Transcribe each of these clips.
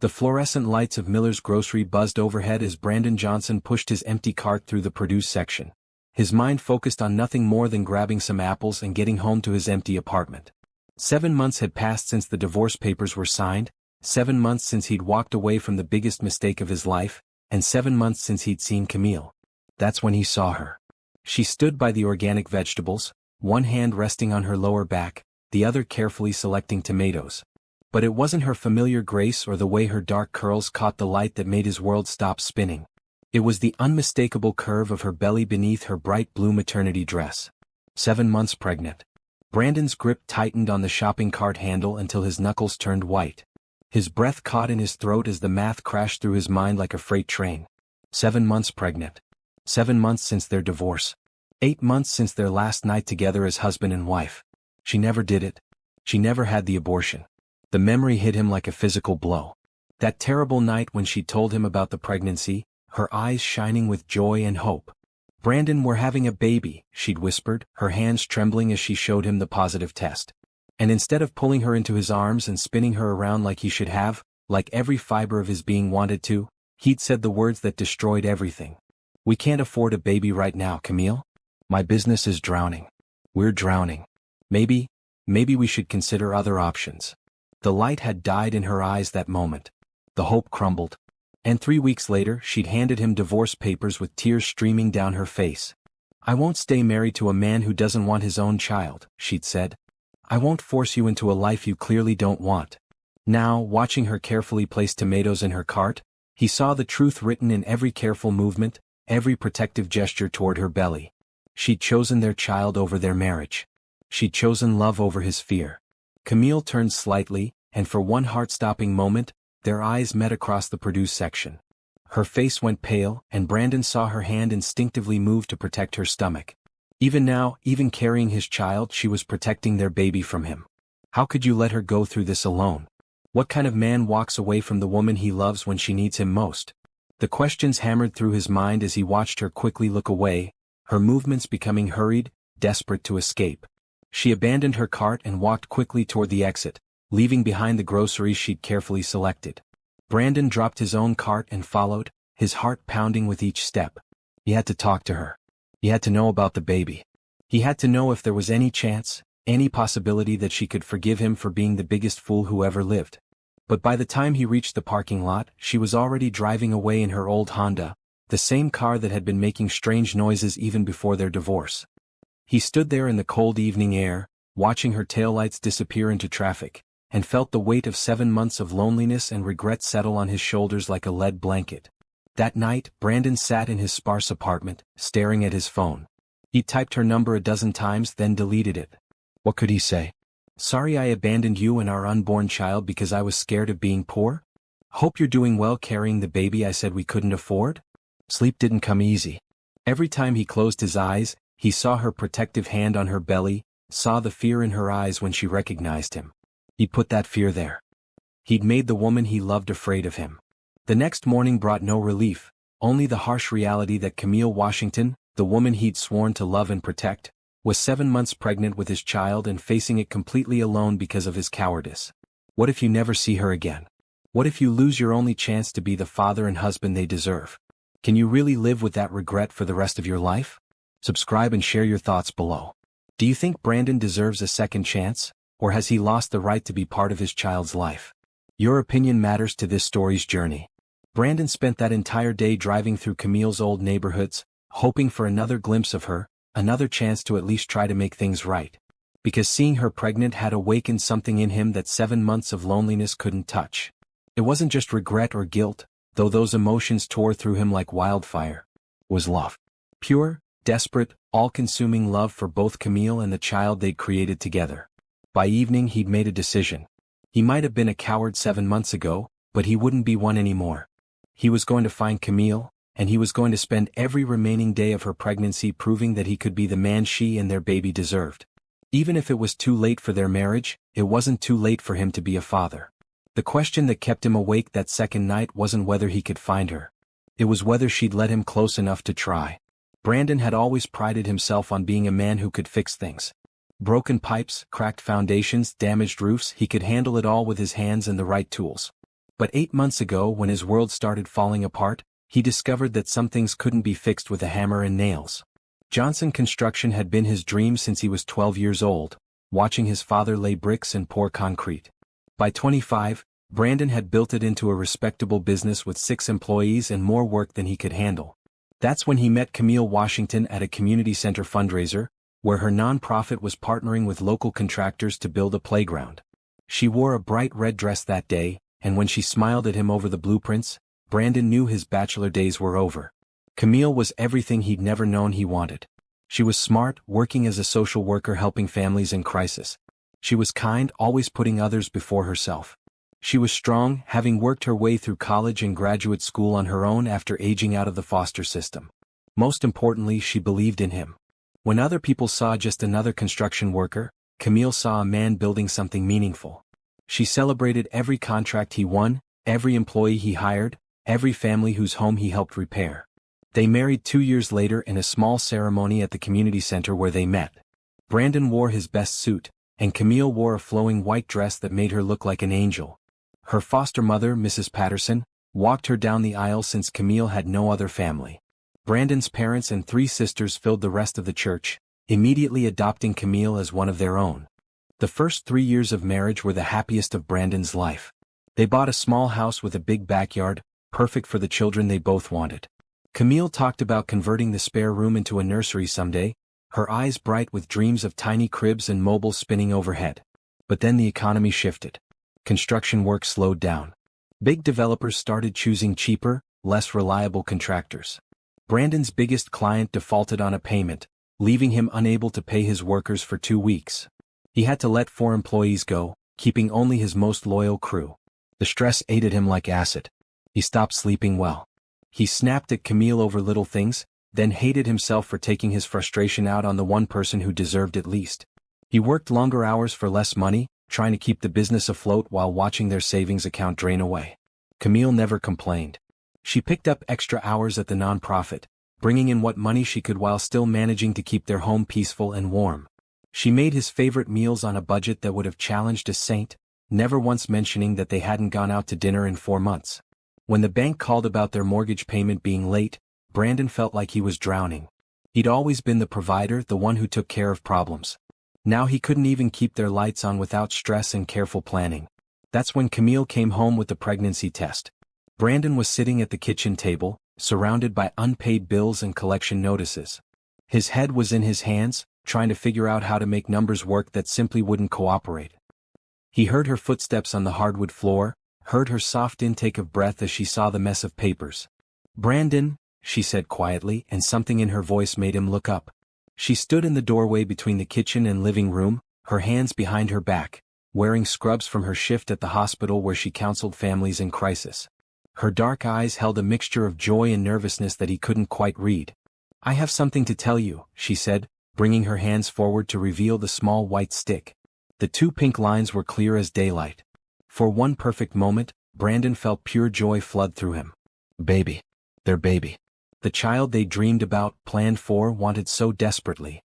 The fluorescent lights of Miller's grocery buzzed overhead as Brandon Johnson pushed his empty cart through the produce section. His mind focused on nothing more than grabbing some apples and getting home to his empty apartment. 7 months had passed since the divorce papers were signed, 7 months since he'd walked away from the biggest mistake of his life, and 7 months since he'd seen Camille. That's when he saw her. She stood by the organic vegetables, one hand resting on her lower back, the other carefully selecting tomatoes. But it wasn't her familiar grace or the way her dark curls caught the light that made his world stop spinning. It was the unmistakable curve of her belly beneath her bright blue maternity dress. 7 months pregnant. Brandon's grip tightened on the shopping cart handle until his knuckles turned white. His breath caught in his throat as the math crashed through his mind like a freight train. 7 months pregnant. 7 months since their divorce. 8 months since their last night together as husband and wife. She never did it. She never had the abortion. The memory hit him like a physical blow. That terrible night when she told him about the pregnancy, her eyes shining with joy and hope. "Brandon, we're having a baby," she'd whispered, her hands trembling as she showed him the positive test. And instead of pulling her into his arms and spinning her around like he should have, like every fiber of his being wanted to, he'd said the words that destroyed everything. "We can't afford a baby right now, Camille. My business is drowning. We're drowning. Maybe we should consider other options." The light had died in her eyes that moment. The hope crumbled. And 3 weeks later she'd handed him divorce papers with tears streaming down her face. "I won't stay married to a man who doesn't want his own child," she'd said. "I won't force you into a life you clearly don't want." Now, watching her carefully place tomatoes in her cart, he saw the truth written in every careful movement, every protective gesture toward her belly. She'd chosen their child over their marriage. She'd chosen love over his fear. Camille turned slightly, and for one heart-stopping moment, their eyes met across the produce section. Her face went pale, and Brandon saw her hand instinctively move to protect her stomach. Even now, even carrying his child, she was protecting their baby from him. How could you let her go through this alone? What kind of man walks away from the woman he loves when she needs him most? The questions hammered through his mind as he watched her quickly look away, her movements becoming hurried, desperate to escape. She abandoned her cart and walked quickly toward the exit, leaving behind the groceries she'd carefully selected. Brandon dropped his own cart and followed, his heart pounding with each step. He had to talk to her. He had to know about the baby. He had to know if there was any chance, any possibility that she could forgive him for being the biggest fool who ever lived. But by the time he reached the parking lot, she was already driving away in her old Honda, the same car that had been making strange noises even before their divorce. He stood there in the cold evening air, watching her taillights disappear into traffic, and felt the weight of 7 months of loneliness and regret settle on his shoulders like a lead blanket. That night, Brandon sat in his sparse apartment, staring at his phone. He typed her number a dozen times, then deleted it. What could he say? "Sorry I abandoned you and our unborn child because I was scared of being poor? Hope you're doing well carrying the baby I said we couldn't afford?" Sleep didn't come easy. Every time he closed his eyes, he saw her protective hand on her belly, saw the fear in her eyes when she recognized him. He'd put that fear there. He'd made the woman he loved afraid of him. The next morning brought no relief, only the harsh reality that Camille Washington, the woman he'd sworn to love and protect, was 7 months pregnant with his child and facing it completely alone because of his cowardice. What if you never see her again? What if you lose your only chance to be the father and husband they deserve? Can you really live with that regret for the rest of your life? Subscribe and share your thoughts below. Do you think Brandon deserves a second chance, or has he lost the right to be part of his child's life? Your opinion matters to this story's journey. Brandon spent that entire day driving through Camille's old neighborhoods, hoping for another glimpse of her, another chance to at least try to make things right. Because seeing her pregnant had awakened something in him that 7 months of loneliness couldn't touch. It wasn't just regret or guilt, though those emotions tore through him like wildfire. It was love. Pure, desperate, all-consuming love for both Camille and the child they'd created together. By evening he'd made a decision. He might have been a coward 7 months ago, but he wouldn't be one anymore. He was going to find Camille, and he was going to spend every remaining day of her pregnancy proving that he could be the man she and their baby deserved. Even if it was too late for their marriage, it wasn't too late for him to be a father. The question that kept him awake that second night wasn't whether he could find her. It was whether she'd let him close enough to try. Brandon had always prided himself on being a man who could fix things. Broken pipes, cracked foundations, damaged roofs, he could handle it all with his hands and the right tools. But 8 months ago, when his world started falling apart, he discovered that some things couldn't be fixed with a hammer and nails. Johnson Construction had been his dream since he was 12 years old, watching his father lay bricks and pour concrete. By 25, Brandon had built it into a respectable business with 6 employees and more work than he could handle. That's when he met Camille Washington at a community center fundraiser, where her nonprofit was partnering with local contractors to build a playground. She wore a bright red dress that day, and when she smiled at him over the blueprints, Brandon knew his bachelor days were over. Camille was everything he'd never known he wanted. She was smart, working as a social worker helping families in crisis. She was kind, always putting others before herself. She was strong, having worked her way through college and graduate school on her own after aging out of the foster system. Most importantly, she believed in him. When other people saw just another construction worker, Camille saw a man building something meaningful. She celebrated every contract he won, every employee he hired, every family whose home he helped repair. They married 2 years later in a small ceremony at the community center where they met. Brandon wore his best suit, and Camille wore a flowing white dress that made her look like an angel. Her foster mother, Mrs. Patterson, walked her down the aisle since Camille had no other family. Brandon's parents and 3 sisters filled the rest of the church, immediately adopting Camille as one of their own. The first 3 years of marriage were the happiest of Brandon's life. They bought a small house with a big backyard, perfect for the children they both wanted. Camille talked about converting the spare room into a nursery someday, her eyes bright with dreams of tiny cribs and mobiles spinning overhead. But then the economy shifted. Construction work slowed down. Big developers started choosing cheaper, less reliable contractors. Brandon's biggest client defaulted on a payment, leaving him unable to pay his workers for 2 weeks. He had to let 4 employees go, keeping only his most loyal crew. The stress ate at him like acid. He stopped sleeping well. He snapped at Camille over little things, then hated himself for taking his frustration out on the one person who deserved it least. He worked longer hours for less money, trying to keep the business afloat while watching their savings account drain away. Camille never complained. She picked up extra hours at the nonprofit, bringing in what money she could while still managing to keep their home peaceful and warm. She made his favorite meals on a budget that would have challenged a saint, never once mentioning that they hadn't gone out to dinner in 4 months. When the bank called about their mortgage payment being late, Brandon felt like he was drowning. He'd always been the provider, the one who took care of problems. Now he couldn't even keep their lights on without stress and careful planning. That's when Camille came home with the pregnancy test. Brandon was sitting at the kitchen table, surrounded by unpaid bills and collection notices. His head was in his hands, trying to figure out how to make numbers work that simply wouldn't cooperate. He heard her footsteps on the hardwood floor, heard her soft intake of breath as she saw the mess of papers. "Brandon," she said quietly, and something in her voice made him look up. She stood in the doorway between the kitchen and living room, her hands behind her back, wearing scrubs from her shift at the hospital where she counseled families in crisis. Her dark eyes held a mixture of joy and nervousness that he couldn't quite read. "I have something to tell you," she said, bringing her hands forward to reveal the small white stick. The 2 pink lines were clear as daylight. For one perfect moment, Brandon felt pure joy flood through him. Baby. Their baby. The child they dreamed about, planned for, wanted so desperately.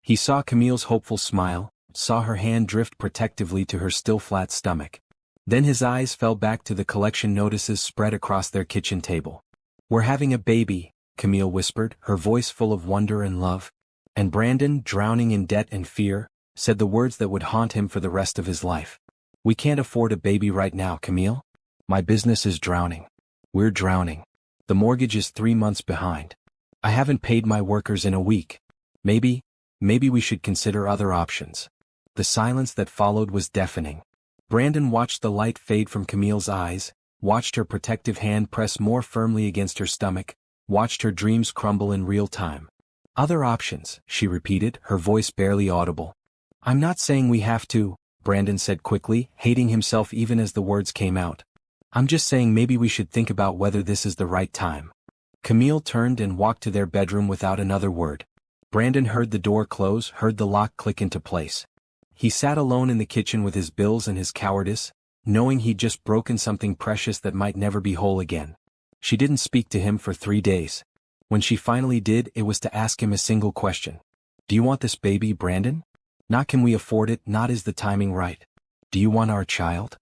He saw Camille's hopeful smile, saw her hand drift protectively to her still flat stomach. Then his eyes fell back to the collection notices spread across their kitchen table. "We're having a baby," Camille whispered, her voice full of wonder and love. And Brandon, drowning in debt and fear, said the words that would haunt him for the rest of his life. "We can't afford a baby right now, Camille. My business is drowning. We're drowning. The mortgage is 3 months behind. I haven't paid my workers in a week. Maybe we should consider other options." The silence that followed was deafening. Brandon watched the light fade from Camille's eyes, watched her protective hand press more firmly against her stomach, watched her dreams crumble in real time. "Other options," she repeated, her voice barely audible. "I'm not saying we have to," Brandon said quickly, hating himself even as the words came out. "I'm just saying maybe we should think about whether this is the right time." Camille turned and walked to their bedroom without another word. Brandon heard the door close, heard the lock click into place. He sat alone in the kitchen with his bills and his cowardice, knowing he'd just broken something precious that might never be whole again. She didn't speak to him for 3 days. When she finally did, it was to ask him a single question. "Do you want this baby, Brandon? Not can we afford it, not is the timing right. Do you want our child?"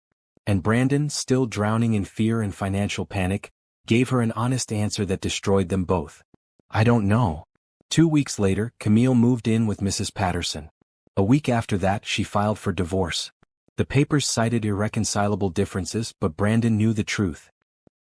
And Brandon, still drowning in fear and financial panic, gave her an honest answer that destroyed them both. "I don't know." 2 weeks later, Camille moved in with Mrs. Patterson. A week after that, she filed for divorce. The papers cited irreconcilable differences, but Brandon knew the truth.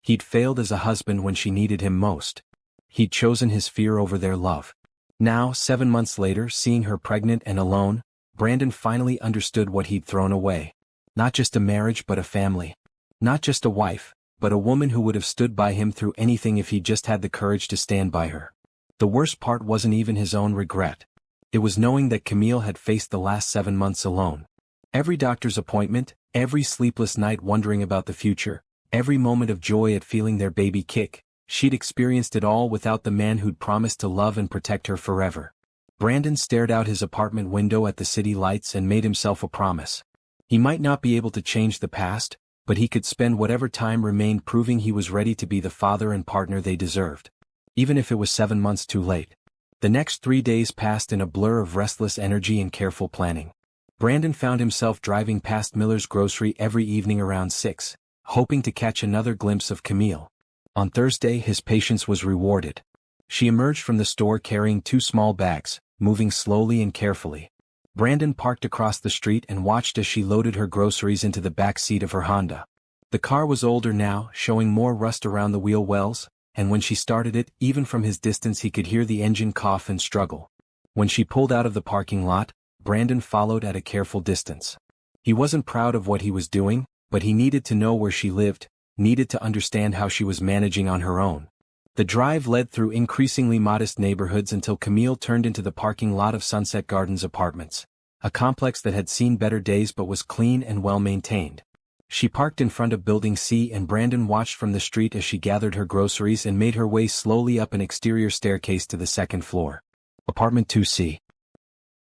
He'd failed as a husband when she needed him most. He'd chosen his fear over their love. Now, 7 months later, seeing her pregnant and alone, Brandon finally understood what he'd thrown away. Not just a marriage but a family. Not just a wife, but a woman who would have stood by him through anything if he'd just had the courage to stand by her. The worst part wasn't even his own regret. It was knowing that Camille had faced the last 7 months alone. Every doctor's appointment, every sleepless night wondering about the future, every moment of joy at feeling their baby kick, she'd experienced it all without the man who'd promised to love and protect her forever. Brandon stared out his apartment window at the city lights and made himself a promise. He might not be able to change the past, but he could spend whatever time remained proving he was ready to be the father and partner they deserved. Even if it was 7 months too late. The next 3 days passed in a blur of restless energy and careful planning. Brandon found himself driving past Miller's grocery every evening around 6, hoping to catch another glimpse of Camille. On Thursday, his patience was rewarded. She emerged from the store carrying 2 small bags, moving slowly and carefully. Brandon parked across the street and watched as she loaded her groceries into the back seat of her Honda. The car was older now, showing more rust around the wheel wells, and when she started it, even from his distance he could hear the engine cough and struggle. When she pulled out of the parking lot, Brandon followed at a careful distance. He wasn't proud of what he was doing, but he needed to know where she lived, needed to understand how she was managing on her own. The drive led through increasingly modest neighborhoods until Camille turned into the parking lot of Sunset Gardens Apartments, a complex that had seen better days but was clean and well-maintained. She parked in front of Building C and Brandon watched from the street as she gathered her groceries and made her way slowly up an exterior staircase to the second floor. Apartment 2C.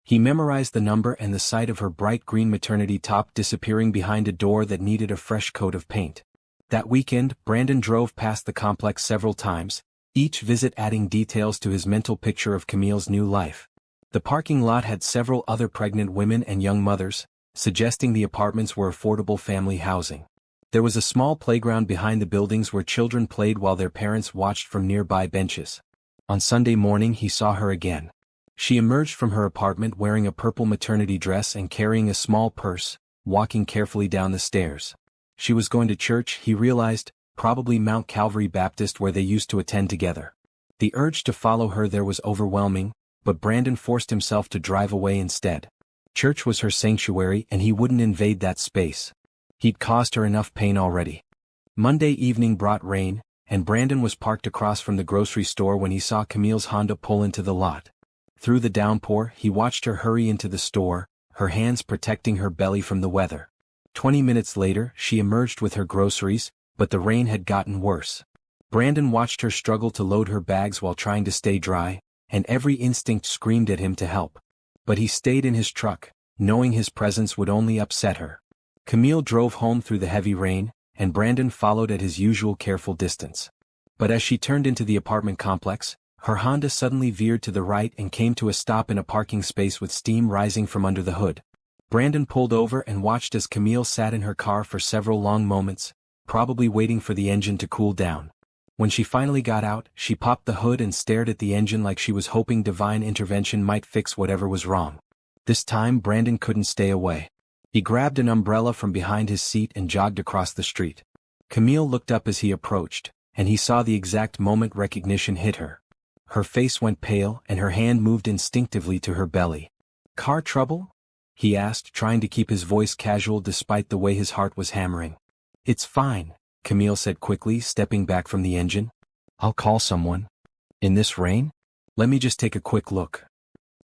He memorized the number and the sight of her bright green maternity top disappearing behind a door that needed a fresh coat of paint. That weekend, Brandon drove past the complex several times, each visit adding details to his mental picture of Camille's new life. The parking lot had several other pregnant women and young mothers, suggesting the apartments were affordable family housing. There was a small playground behind the buildings where children played while their parents watched from nearby benches. On Sunday morning he saw her again. She emerged from her apartment wearing a purple maternity dress and carrying a small purse, walking carefully down the stairs. She was going to church, he realized, probably Mount Calvary Baptist where they used to attend together. The urge to follow her there was overwhelming, but Brandon forced himself to drive away instead. Church was her sanctuary and he wouldn't invade that space. He'd caused her enough pain already. Monday evening brought rain, and Brandon was parked across from the grocery store when he saw Camille's Honda pull into the lot. Through the downpour, he watched her hurry into the store, her hands protecting her belly from the weather. 20 minutes later, she emerged with her groceries, but the rain had gotten worse. Brandon watched her struggle to load her bags while trying to stay dry, and every instinct screamed at him to help. But he stayed in his truck, knowing his presence would only upset her. Camille drove home through the heavy rain, and Brandon followed at his usual careful distance. But as she turned into the apartment complex, her Honda suddenly veered to the right and came to a stop in a parking space with steam rising from under the hood. Brandon pulled over and watched as Camille sat in her car for several long moments, probably waiting for the engine to cool down. When she finally got out, she popped the hood and stared at the engine like she was hoping divine intervention might fix whatever was wrong. This time Brandon couldn't stay away. He grabbed an umbrella from behind his seat and jogged across the street. Camille looked up as he approached, and he saw the exact moment recognition hit her. Her face went pale and her hand moved instinctively to her belly. "Car trouble?" he asked, trying to keep his voice casual despite the way his heart was hammering. "It's fine," Camille said quickly, stepping back from the engine. "I'll call someone." "In this rain? Let me just take a quick look."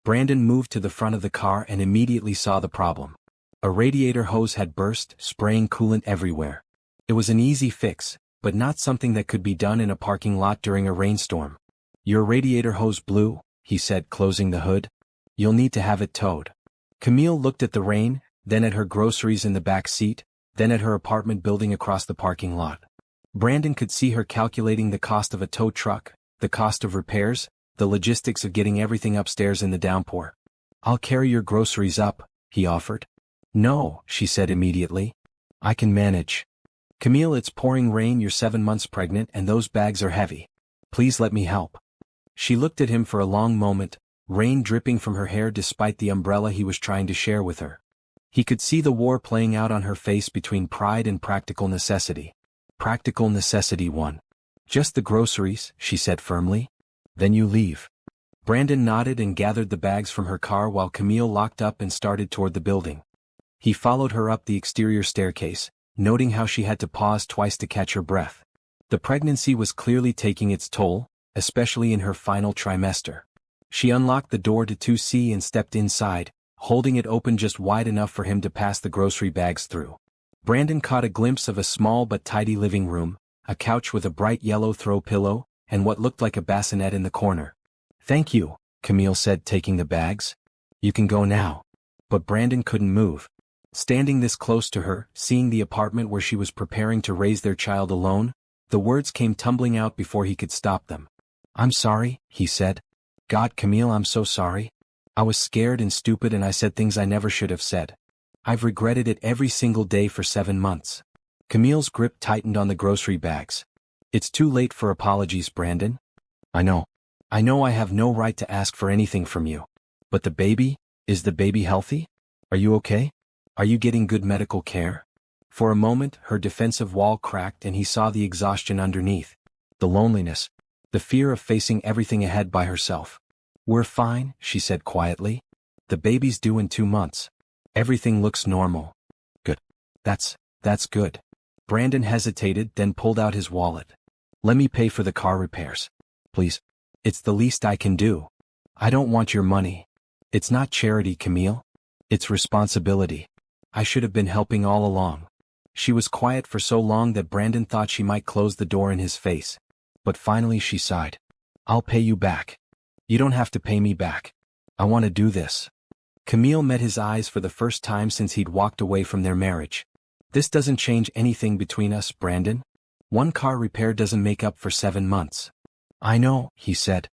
Brandon moved to the front of the car and immediately saw the problem. A radiator hose had burst, spraying coolant everywhere. It was an easy fix, but not something that could be done in a parking lot during a rainstorm. "Your radiator hose blew," he said, closing the hood. "You'll need to have it towed." Camille looked at the rain, then at her groceries in the back seat, then at her apartment building across the parking lot. Brandon could see her calculating the cost of a tow truck, the cost of repairs, the logistics of getting everything upstairs in the downpour. "I'll carry your groceries up," he offered. "No," she said immediately. I can manage. Camille, it's pouring rain, you're 7 months pregnant and those bags are heavy. Please let me help. She looked at him for a long moment, rain dripping from her hair despite the umbrella he was trying to share with her. He could see the war playing out on her face between pride and practical necessity. Practical necessity won. Just the groceries, she said firmly. Then you leave. Brandon nodded and gathered the bags from her car while Camille locked up and started toward the building. He followed her up the exterior staircase, noting how she had to pause twice to catch her breath. The pregnancy was clearly taking its toll, especially in her final trimester. She unlocked the door to 2C and stepped inside, holding it open just wide enough for him to pass the grocery bags through. Brandon caught a glimpse of a small but tidy living room, a couch with a bright yellow throw pillow, and what looked like a bassinet in the corner. Thank you, Camille said, taking the bags. You can go now. But Brandon couldn't move. Standing this close to her, seeing the apartment where she was preparing to raise their child alone, the words came tumbling out before he could stop them. I'm sorry, he said. God, Camille, I'm so sorry. I was scared and stupid and I said things I never should have said. I've regretted it every single day for 7 months. Camille's grip tightened on the grocery bags. It's too late for apologies, Brandon. I know I have no right to ask for anything from you. But the baby? Is the baby healthy? Are you okay? Are you getting good medical care? For a moment, her defensive wall cracked and he saw the exhaustion underneath. The loneliness. The fear of facing everything ahead by herself. We're fine, she said quietly. The baby's due in 2 months. Everything looks normal. Good. That's good. Brandon hesitated, then pulled out his wallet. Let me pay for the car repairs. Please. It's the least I can do. I don't want your money. It's not charity, Camille. It's responsibility. I should have been helping all along. She was quiet for so long that Brandon thought she might close the door in his face. But finally she sighed. I'll pay you back. You don't have to pay me back. I want to do this. Camille met his eyes for the first time since he'd walked away from their marriage. This doesn't change anything between us, Brandon. 1 car repair doesn't make up for 7 months. I know, he said.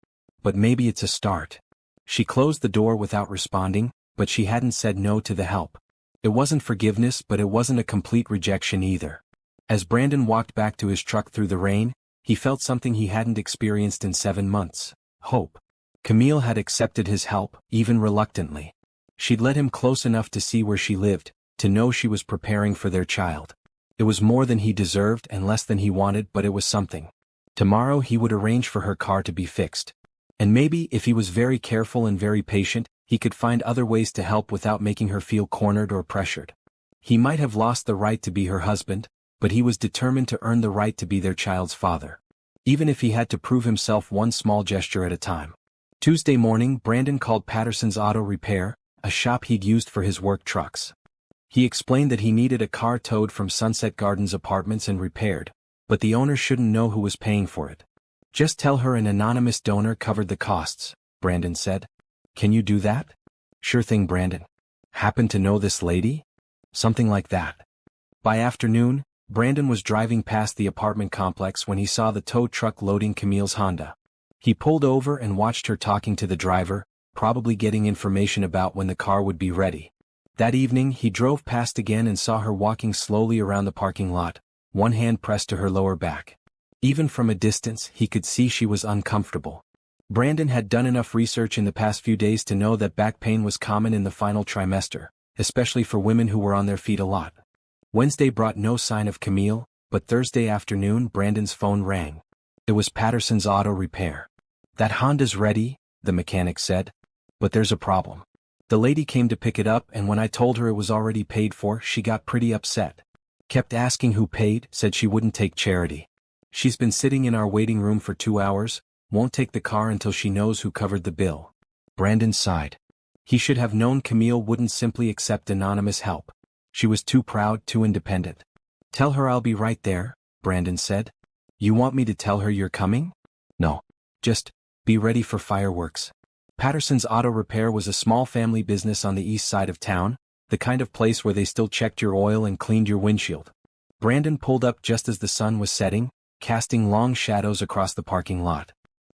But maybe it's a start. She closed the door without responding, but she hadn't said no to the help. It wasn't forgiveness, but it wasn't a complete rejection either. As Brandon walked back to his truck through the rain, he felt something he hadn't experienced in 7 months. Hope. Camille had accepted his help, even reluctantly. She'd let him close enough to see where she lived, to know she was preparing for their child. It was more than he deserved and less than he wanted, but it was something. Tomorrow he would arrange for her car to be fixed. And maybe, if he was very careful and very patient, he could find other ways to help without making her feel cornered or pressured. He might have lost the right to be her husband, but he was determined to earn the right to be their child's father. Even if he had to prove himself one small gesture at a time. Tuesday morning, Brandon called Patterson's Auto Repair, a shop he'd used for his work trucks. He explained that he needed a car towed from Sunset Gardens Apartments and repaired, but the owner shouldn't know who was paying for it. Just tell her an anonymous donor covered the costs, Brandon said. Can you do that? Sure thing, Brandon. Happen to know this lady? Something like that. By afternoon, Brandon was driving past the apartment complex when he saw the tow truck loading Camille's Honda. He pulled over and watched her talking to the driver, probably getting information about when the car would be ready. That evening he drove past again and saw her walking slowly around the parking lot, one hand pressed to her lower back. Even from a distance he could see she was uncomfortable. Brandon had done enough research in the past few days to know that back pain was common in the final trimester, especially for women who were on their feet a lot. Wednesday brought no sign of Camille, but Thursday afternoon Brandon's phone rang. It was Patterson's Auto Repair. That Honda's ready, the mechanic said. But there's a problem. The lady came to pick it up and when I told her it was already paid for, she got pretty upset. Kept asking who paid, said she wouldn't take charity. She's been sitting in our waiting room for 2 hours, won't take the car until she knows who covered the bill. Brandon sighed. He should have known Camille wouldn't simply accept anonymous help. She was too proud, too independent. Tell her I'll be right there, Brandon said. You want me to tell her you're coming? No. Just, be ready for fireworks. Patterson's Auto Repair was a small family business on the east side of town, the kind of place where they still checked your oil and cleaned your windshield. Brandon pulled up just as the sun was setting, casting long shadows across the parking lot.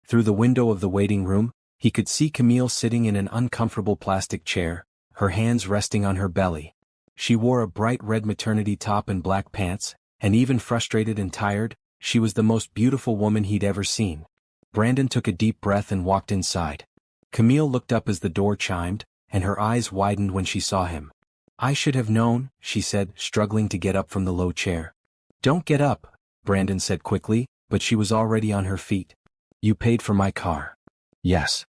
Through the window of the waiting room, he could see Camille sitting in an uncomfortable plastic chair, her hands resting on her belly. She wore a bright red maternity top and black pants, and even frustrated and tired, she was the most beautiful woman he'd ever seen. Brandon took a deep breath and walked inside. Camille looked up as the door chimed, and her eyes widened when she saw him. "I should have known," she said, struggling to get up from the low chair. "Don't get up," Brandon said quickly, but she was already on her feet. "You paid for my car." "Yes.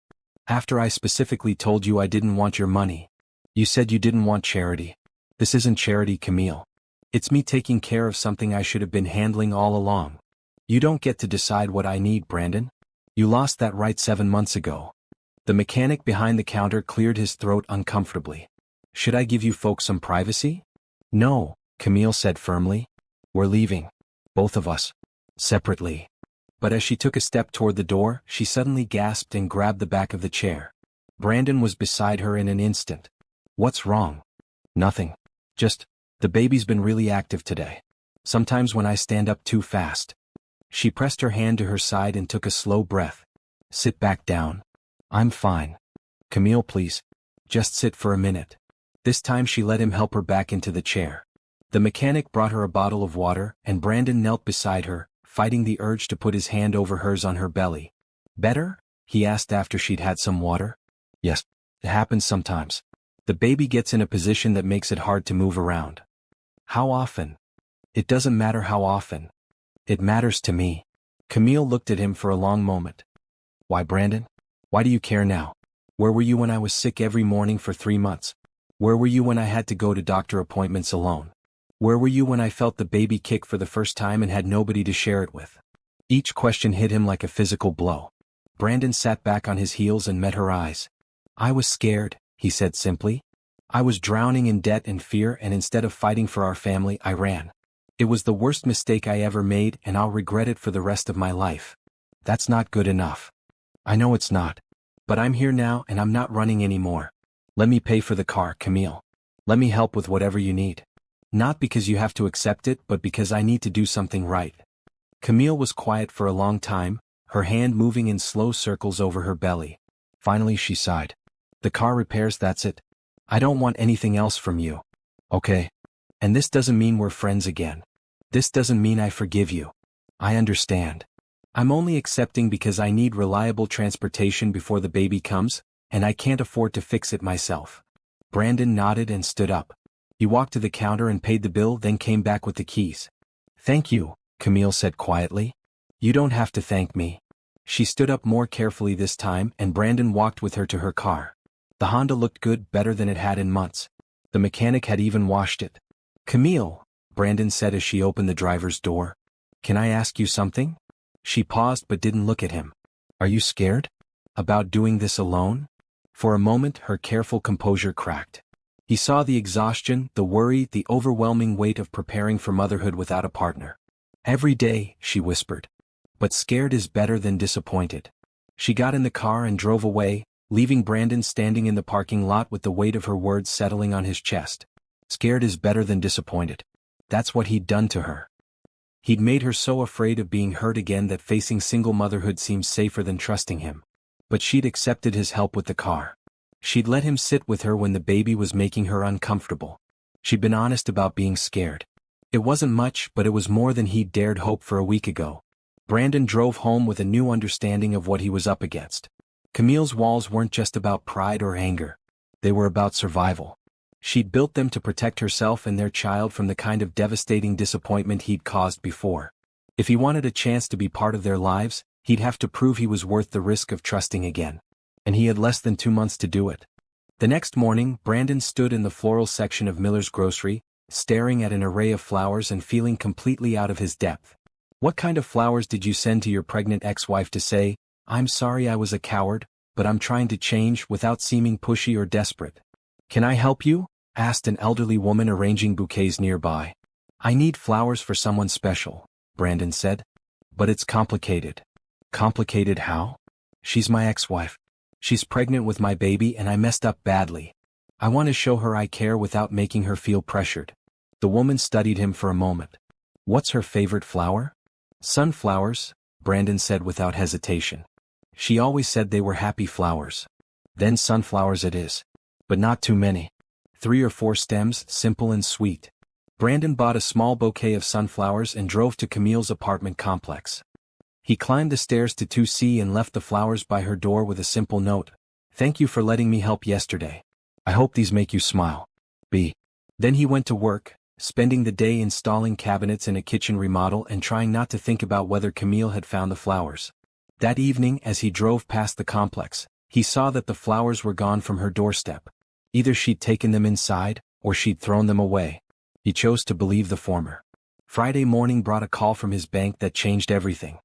After I specifically told you I didn't want your money. You said you didn't want charity." "This isn't charity, Camille. It's me taking care of something I should have been handling all along. You don't get to decide what I need, Brandon. You lost that right 7 months ago." The mechanic behind the counter cleared his throat uncomfortably. "Should I give you folks some privacy?" "No," Camille said firmly. "We're leaving. Both of us. Separately." But as she took a step toward the door, she suddenly gasped and grabbed the back of the chair. Brandon was beside her in an instant. "What's wrong?" "Nothing. Just, the baby's been really active today. Sometimes when I stand up too fast." She pressed her hand to her side and took a slow breath. "Sit back down." "I'm fine." "Camille, please. Just sit for a minute." This time she let him help her back into the chair. The mechanic brought her a bottle of water, and Brandon knelt beside her, fighting the urge to put his hand over hers on her belly. "Better?" he asked after she'd had some water. "Yes. It happens sometimes. The baby gets in a position that makes it hard to move around." "How often?" "It doesn't matter how often. It matters to me." Camille looked at him for a long moment. "Why, Brandon? Why do you care now? Where were you when I was sick every morning for 3 months? Where were you when I had to go to doctor appointments alone? Where were you when I felt the baby kick for the first time and had nobody to share it with?" Each question hit him like a physical blow. Brandon sat back on his heels and met her eyes. "I was scared," he said simply. "I was drowning in debt and fear, and instead of fighting for our family, I ran. It was the worst mistake I ever made, and I'll regret it for the rest of my life." "That's not good enough." "I know it's not. But I'm here now and I'm not running anymore. Let me pay for the car, Camille. Let me help with whatever you need. Not because you have to accept it, but because I need to do something right." Camille was quiet for a long time, her hand moving in slow circles over her belly. Finally she sighed. "The car repairs, that's it. I don't want anything else from you." "Okay. And this doesn't mean we're friends again. This doesn't mean I forgive you. I understand. I'm only accepting because I need reliable transportation before the baby comes, and I can't afford to fix it myself." Brandon nodded and stood up. He walked to the counter and paid the bill, then came back with the keys. "Thank you," Camille said quietly. "You don't have to thank me." She stood up more carefully this time, and Brandon walked with her to her car. The Honda looked good, better than it had in months. The mechanic had even washed it. "Camille," Brandon said as she opened the driver's door. "Can I ask you something?" She paused but didn't look at him. "Are you scared? About doing this alone?" For a moment her careful composure cracked. He saw the exhaustion, the worry, the overwhelming weight of preparing for motherhood without a partner. "Every day," she whispered. "But scared is better than disappointed." She got in the car and drove away, leaving Brandon standing in the parking lot with the weight of her words settling on his chest. Scared is better than disappointed. That's what he'd done to her. He'd made her so afraid of being hurt again that facing single motherhood seemed safer than trusting him. But she'd accepted his help with the car. She'd let him sit with her when the baby was making her uncomfortable. She'd been honest about being scared. It wasn't much, but it was more than he'd dared hope for a week ago. Brandon drove home with a new understanding of what he was up against. Camille's walls weren't just about pride or anger. They were about survival. She'd built them to protect herself and their child from the kind of devastating disappointment he'd caused before. If he wanted a chance to be part of their lives, he'd have to prove he was worth the risk of trusting again. And he had less than 2 months to do it. The next morning, Brandon stood in the floral section of Miller's grocery, staring at an array of flowers and feeling completely out of his depth. "What kind of flowers did you send to your pregnant ex-wife to say, 'I'm sorry I was a coward, but I'm trying to change,' without seeming pushy or desperate?" "Can I help you?" asked an elderly woman arranging bouquets nearby. "I need flowers for someone special," Brandon said. "But it's complicated." "Complicated how?" "She's my ex-wife. She's pregnant with my baby and I messed up badly. I want to show her I care without making her feel pressured." The woman studied him for a moment. "What's her favorite flower?" "Sunflowers," Brandon said without hesitation. "She always said they were happy flowers." "Then sunflowers it is. But not too many. 3 or 4 stems, simple and sweet. Brandon bought a small bouquet of sunflowers and drove to Camille's apartment complex. He climbed the stairs to 2C and left the flowers by her door with a simple note. "Thank you for letting me help yesterday. I hope these make you smile. B." Then he went to work, spending the day installing cabinets in a kitchen remodel and trying not to think about whether Camille had found the flowers. That evening, as he drove past the complex, he saw that the flowers were gone from her doorstep. Either she'd taken them inside, or she'd thrown them away. He chose to believe the former. Friday morning brought a call from his bank that changed everything.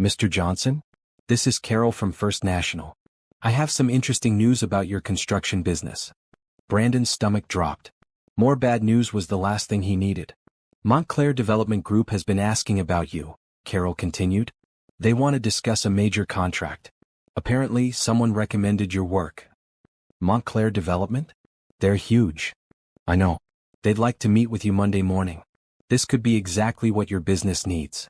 "Mr. Johnson? This is Carol from First National. I have some interesting news about your construction business." Brandon's stomach dropped. More bad news was the last thing he needed. "Montclair Development Group has been asking about you," Carol continued. "They want to discuss a major contract. Apparently, someone recommended your work." "Montclair Development? They're huge." "I know. They'd like to meet with you Monday morning. This could be exactly what your business needs."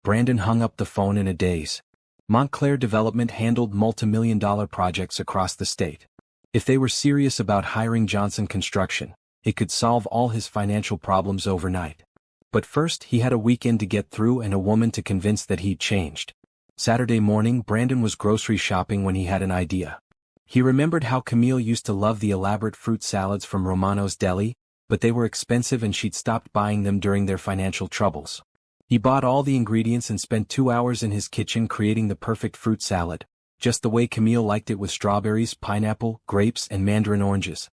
Brandon hung up the phone in a daze. Montclair Development handled multi-million-dollar projects across the state. If they were serious about hiring Johnson Construction, it could solve all his financial problems overnight. But first he had a weekend to get through and a woman to convince that he'd changed. Saturday morning, Brandon was grocery shopping when he had an idea. He remembered how Camille used to love the elaborate fruit salads from Romano's Deli, but they were expensive and she'd stopped buying them during their financial troubles. He bought all the ingredients and spent 2 hours in his kitchen creating the perfect fruit salad, just the way Camille liked it, with strawberries, pineapple, grapes, and mandarin oranges.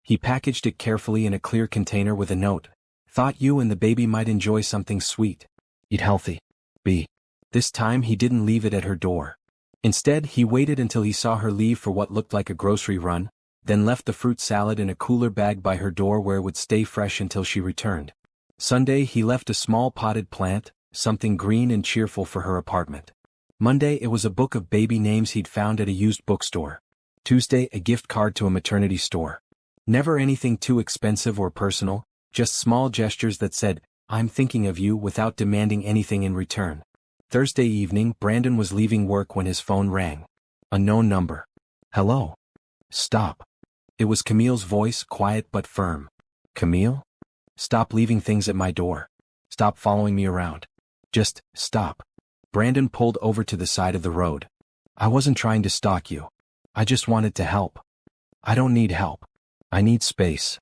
He packaged it carefully in a clear container with a note. "Thought you and the baby might enjoy something sweet. Eat healthy. B." This time he didn't leave it at her door. Instead, he waited until he saw her leave for what looked like a grocery run, then left the fruit salad in a cooler bag by her door where it would stay fresh until she returned. Sunday, he left a small potted plant, something green and cheerful, for her apartment. Monday, it was a book of baby names he'd found at a used bookstore. Tuesday, a gift card to a maternity store. Never anything too expensive or personal, just small gestures that said, "I'm thinking of you," without demanding anything in return. Thursday evening, Brandon was leaving work when his phone rang. Unknown number. "Hello?" "Stop." It was Camille's voice, quiet but firm. "Camille? Stop leaving things at my door. Stop following me around. Just stop." Brandon pulled over to the side of the road. "I wasn't trying to stalk you. I just wanted to help." "I don't need help. I need space."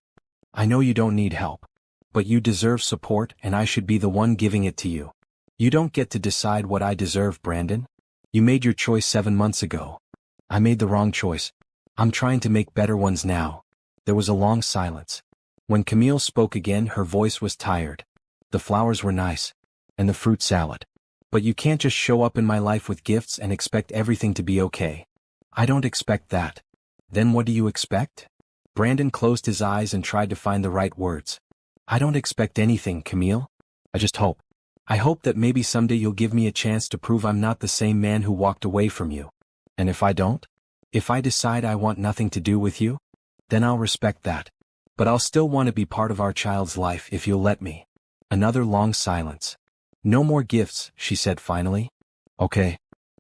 "I know you don't need help. But you deserve support, and I should be the one giving it to you." "You don't get to decide what I deserve, Brandon. You made your choice 7 months ago. I made the wrong choice. I'm trying to make better ones now." There was a long silence. When Camille spoke again, her voice was tired. "The flowers were nice. And the fruit salad. But you can't just show up in my life with gifts and expect everything to be okay." "I don't expect that." "Then what do you expect?" Brandon closed his eyes and tried to find the right words. "I don't expect anything, Camille. I just hope. I hope that maybe someday you'll give me a chance to prove I'm not the same man who walked away from you. And if I don't? If I decide I want nothing to do with you? Then I'll respect that. But I'll still want to be part of our child's life if you'll let me." Another long silence. "No more gifts," she said finally. "Okay.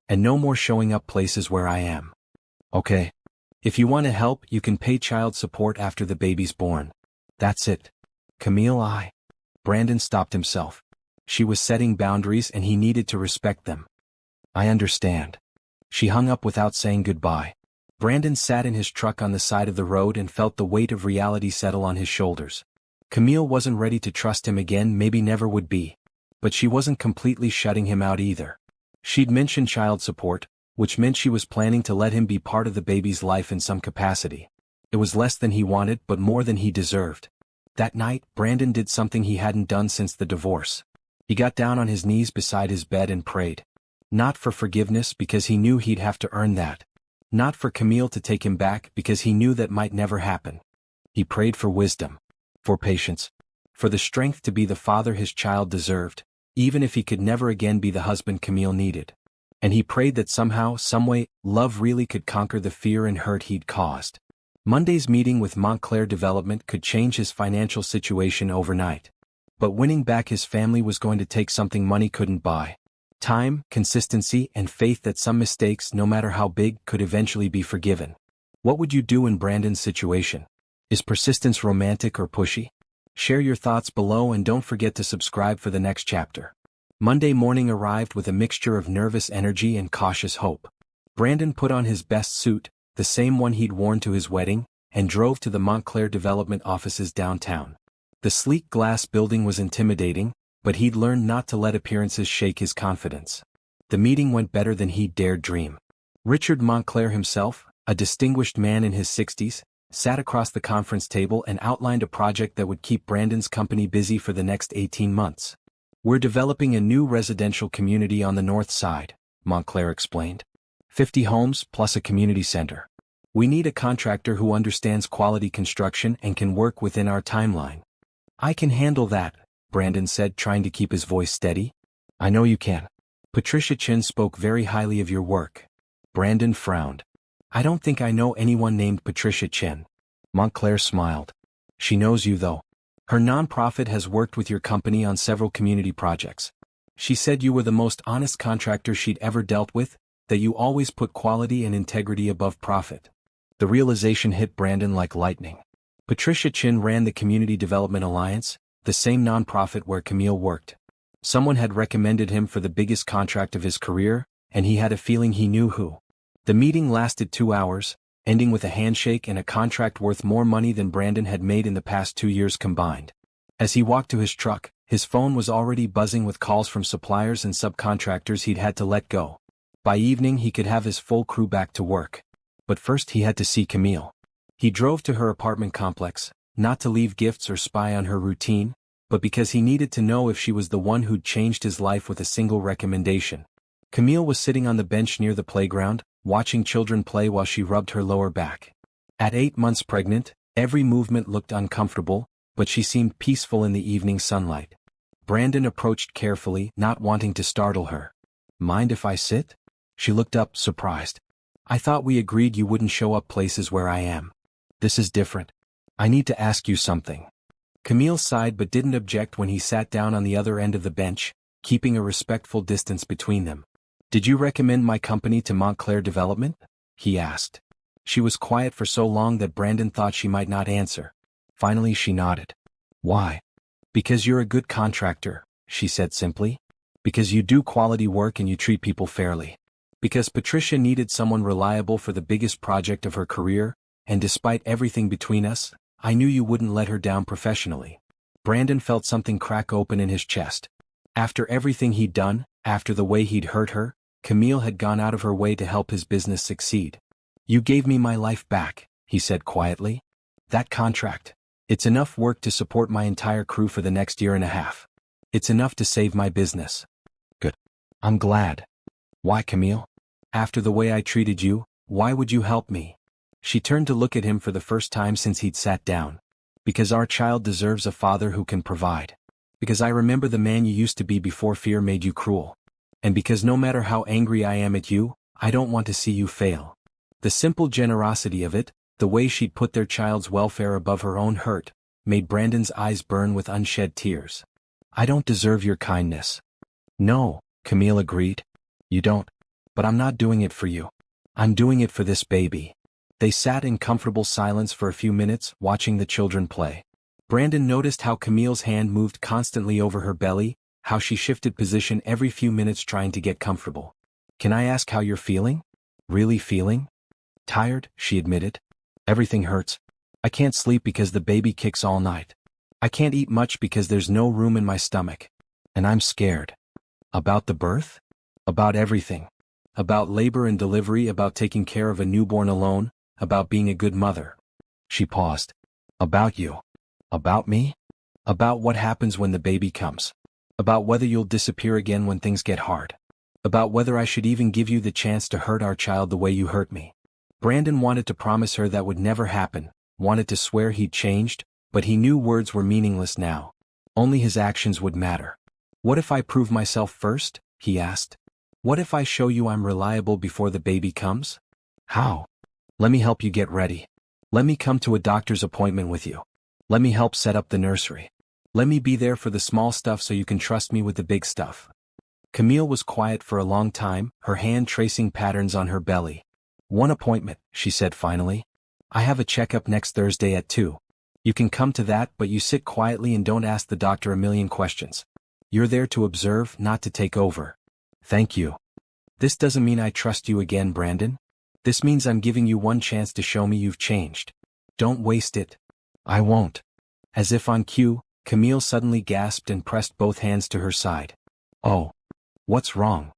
And no more showing up places where I am." "Okay. If you want to help, you can pay child support after the baby's born. That's it." "Camille, Brandon stopped himself. She was setting boundaries and he needed to respect them. "I understand." She hung up without saying goodbye. Brandon sat in his truck on the side of the road and felt the weight of reality settle on his shoulders. Camille wasn't ready to trust him again, maybe never would be. But she wasn't completely shutting him out either. She'd mentioned child support, which meant she was planning to let him be part of the baby's life in some capacity. It was less than he wanted, but more than he deserved. That night, Brandon did something he hadn't done since the divorce. He got down on his knees beside his bed and prayed. Not for forgiveness, because he knew he'd have to earn that. Not for Camille to take him back, because he knew that might never happen. He prayed for wisdom. For patience. For the strength to be the father his child deserved, even if he could never again be the husband Camille needed. And he prayed that somehow, someway, love really could conquer the fear and hurt he'd caused. Monday's meeting with Montclair Development could change his financial situation overnight. But winning back his family was going to take something money couldn't buy. Time, consistency, and faith that some mistakes, no matter how big, could eventually be forgiven. What would you do in Brandon's situation? Is persistence romantic or pushy? Share your thoughts below and don't forget to subscribe for the next chapter. Monday morning arrived with a mixture of nervous energy and cautious hope. Brandon put on his best suit, the same one he'd worn to his wedding, and drove to the Montclair development offices downtown. The sleek glass building was intimidating, but he'd learned not to let appearances shake his confidence. The meeting went better than he'd dared dream. Richard Montclair himself, a distinguished man in his 60s, sat across the conference table and outlined a project that would keep Brandon's company busy for the next 18 months. "We're developing a new residential community on the north side," Montclair explained. 50 homes plus a community center. "We need a contractor who understands quality construction and can work within our timeline." "I can handle that," Brandon said, trying to keep his voice steady. "I know you can. Patricia Chin spoke very highly of your work." Brandon frowned. "I don't think I know anyone named Patricia Chin." Montclair smiled. "She knows you though. Her nonprofit has worked with your company on several community projects. She said you were the most honest contractor she'd ever dealt with, that you always put quality and integrity above profit." The realization hit Brandon like lightning. Patricia Chin ran the Community Development Alliance, the same nonprofit where Camille worked. Someone had recommended him for the biggest contract of his career, and he had a feeling he knew who. The meeting lasted 2 hours, ending with a handshake and a contract worth more money than Brandon had made in the past 2 years combined. As he walked to his truck, his phone was already buzzing with calls from suppliers and subcontractors he'd had to let go. By evening he could have his full crew back to work. But first he had to see Camille. He drove to her apartment complex, not to leave gifts or spy on her routine, but because he needed to know if she was the one who'd changed his life with a single recommendation. Camille was sitting on the bench near the playground, watching children play while she rubbed her lower back. At 8 months pregnant, every movement looked uncomfortable, but she seemed peaceful in the evening sunlight. Brandon approached carefully, not wanting to startle her. "Mind if I sit?" She looked up, surprised. "I thought we agreed you wouldn't show up places where I am. This is different. I need to ask you something." Camille sighed but didn't object when he sat down on the other end of the bench, keeping a respectful distance between them. "Did you recommend my company to Montclair Development?" he asked. She was quiet for so long that Brandon thought she might not answer. Finally she nodded. "Why?" "Because you're a good contractor," she said simply. "Because you do quality work and you treat people fairly. Because Patricia needed someone reliable for the biggest project of her career, and despite everything between us, I knew you wouldn't let her down professionally." Brandon felt something crack open in his chest. After everything he'd done, after the way he'd hurt her, Camille had gone out of her way to help his business succeed. "You gave me my life back," he said quietly. "That contract. It's enough work to support my entire crew for the next 1.5 years. It's enough to save my business." "Good. I'm glad." "Why, Camille? After the way I treated you, why would you help me?" She turned to look at him for the first time since he'd sat down. "Because our child deserves a father who can provide. Because I remember the man you used to be before fear made you cruel. And because no matter how angry I am at you, I don't want to see you fail." The simple generosity of it, the way she'd put their child's welfare above her own hurt, made Brandon's eyes burn with unshed tears. "I don't deserve your kindness." "No," Camille agreed. "You don't. But I'm not doing it for you. I'm doing it for this baby." They sat in comfortable silence for a few minutes, watching the children play. Brandon noticed how Camille's hand moved constantly over her belly, how she shifted position every few minutes trying to get comfortable. "Can I ask how you're feeling?" "Really feeling?" "Tired," she admitted. "Everything hurts. I can't sleep because the baby kicks all night. I can't eat much because there's no room in my stomach. And I'm scared." "About the birth?" "About everything. About labor and delivery, about taking care of a newborn alone, about being a good mother." She paused. "About you." "About me?" "About what happens when the baby comes. About whether you'll disappear again when things get hard. About whether I should even give you the chance to hurt our child the way you hurt me." Brandon wanted to promise her that would never happen, wanted to swear he'd changed, but he knew words were meaningless now. Only his actions would matter. "What if I prove myself first?" he asked. "What if I show you I'm reliable before the baby comes?" "How?" "Let me help you get ready. Let me come to a doctor's appointment with you. Let me help set up the nursery. Let me be there for the small stuff so you can trust me with the big stuff." Camille was quiet for a long time, her hand tracing patterns on her belly. "One appointment," she said finally. "I have a checkup next Thursday at 2, You can come to that, but you sit quietly and don't ask the doctor a million questions. You're there to observe, not to take over. Thank you. This doesn't mean I trust you again, Brandon. This means I'm giving you one chance to show me you've changed. Don't waste it. I won't. As if on cue, Camille suddenly gasped and pressed both hands to her side. Oh. What's wrong?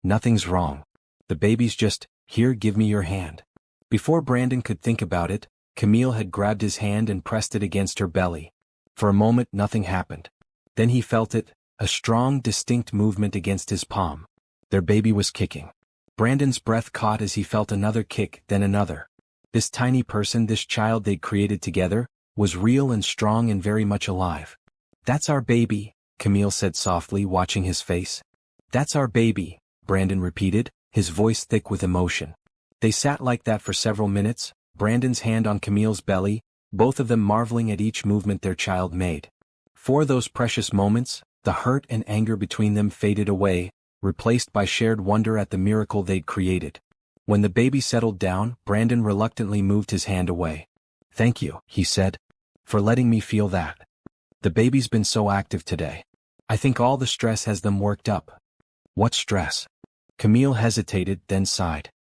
Nothing's wrong. The baby's just, here, give me your hand. Before Brandon could think about it, Camille had grabbed his hand and pressed it against her belly. For a moment nothing happened. Then he felt it, a strong, distinct movement against his palm. Their baby was kicking. Brandon's breath caught as he felt another kick, then another. This tiny person, this child they'd created together, was real and strong and very much alive. That's our baby, Camille said softly, watching his face. That's our baby, Brandon repeated, his voice thick with emotion. They sat like that for several minutes, Brandon's hand on Camille's belly, both of them marveling at each movement their child made. For those precious moments, the hurt and anger between them faded away, replaced by shared wonder at the miracle they'd created. When the baby settled down, Brandon reluctantly moved his hand away. Thank you, he said, for letting me feel that. The baby's been so active today. I think all the stress has them worked up. What stress? Camille hesitated, then sighed.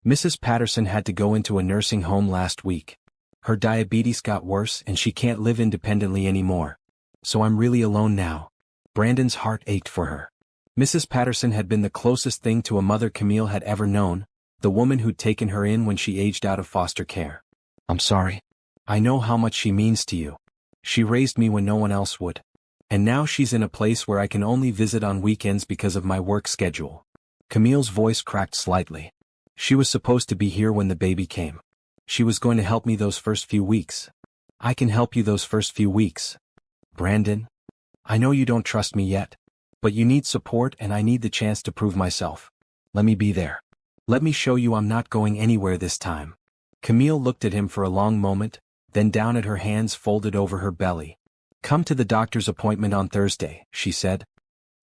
Mrs. Patterson had to go into a nursing home last week. Her diabetes got worse and she can't live independently anymore. So I'm really alone now. Brandon's heart ached for her. Mrs. Patterson had been the closest thing to a mother Camille had ever known, the woman who'd taken her in when she aged out of foster care. I'm sorry. I know how much she means to you. She raised me when no one else would. And now she's in a place where I can only visit on weekends because of my work schedule. Camille's voice cracked slightly. She was supposed to be here when the baby came. She was going to help me those first few weeks. I can help you those first few weeks. Brandon, I know you don't trust me yet. But you need support and I need the chance to prove myself. Let me be there. Let me show you I'm not going anywhere this time. Camille looked at him for a long moment, then down at her hands folded over her belly. Come to the doctor's appointment on Thursday, she said.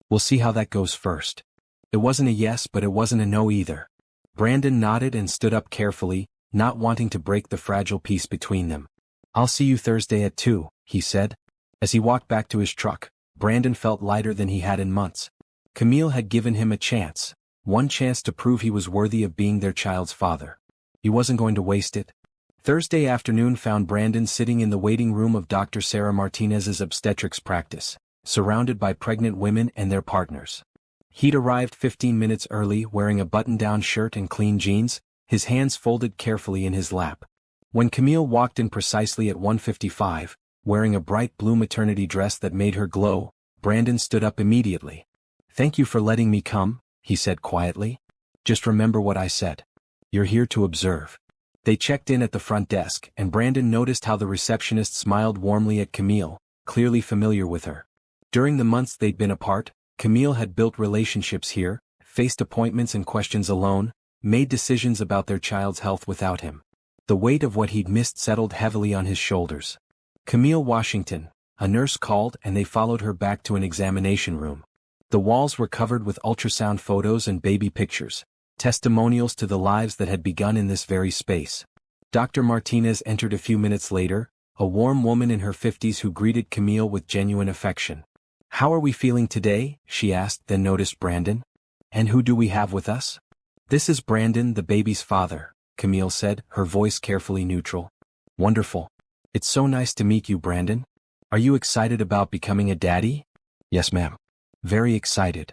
We'll see how that goes first. It wasn't a yes, but it wasn't a no either. Brandon nodded and stood up carefully, not wanting to break the fragile peace between them. I'll see you Thursday at 2, he said. As he walked back to his truck, Brandon felt lighter than he had in months. Camille had given him a chance, one chance to prove he was worthy of being their child's father. He wasn't going to waste it. Thursday afternoon found Brandon sitting in the waiting room of Dr. Sarah Martinez's obstetrics practice, surrounded by pregnant women and their partners. He'd arrived 15 minutes early wearing a button-down shirt and clean jeans, his hands folded carefully in his lap. When Camille walked in precisely at 1:55, wearing a bright blue maternity dress that made her glow, Brandon stood up immediately. Thank you for letting me come, he said quietly. Just remember what I said. You're here to observe. They checked in at the front desk, and Brandon noticed how the receptionist smiled warmly at Camille, clearly familiar with her. During the months they'd been apart, Camille had built relationships here, faced appointments and questions alone, made decisions about their child's health without him. The weight of what he'd missed settled heavily on his shoulders. Camille Washington, a nurse called and they followed her back to an examination room. The walls were covered with ultrasound photos and baby pictures, testimonials to the lives that had begun in this very space. Dr. Martinez entered a few minutes later, a warm woman in her 50s who greeted Camille with genuine affection. How are we feeling today? She asked, then noticed Brandon. And who do we have with us? This is Brandon, the baby's father, Camille said, her voice carefully neutral. Wonderful. It's so nice to meet you, Brandon. Are you excited about becoming a daddy? Yes, ma'am. Very excited.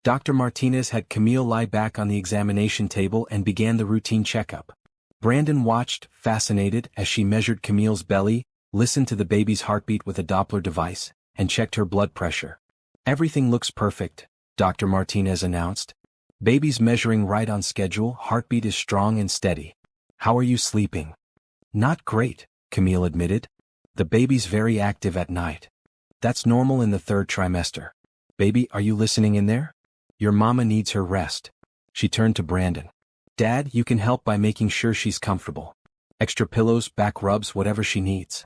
Dr. Martinez had Camille lie back on the examination table and began the routine checkup. Brandon watched, fascinated, as she measured Camille's belly, listened to the baby's heartbeat with a Doppler device, and checked her blood pressure. Everything looks perfect, Dr. Martinez announced. Baby's measuring right on schedule, heartbeat is strong and steady. How are you sleeping? Not great, Camille admitted. The baby's very active at night. That's normal in the 3rd trimester. Baby, are you listening in there? Your mama needs her rest. She turned to Brandon. Dad, you can help by making sure she's comfortable. Extra pillows, back rubs, whatever she needs.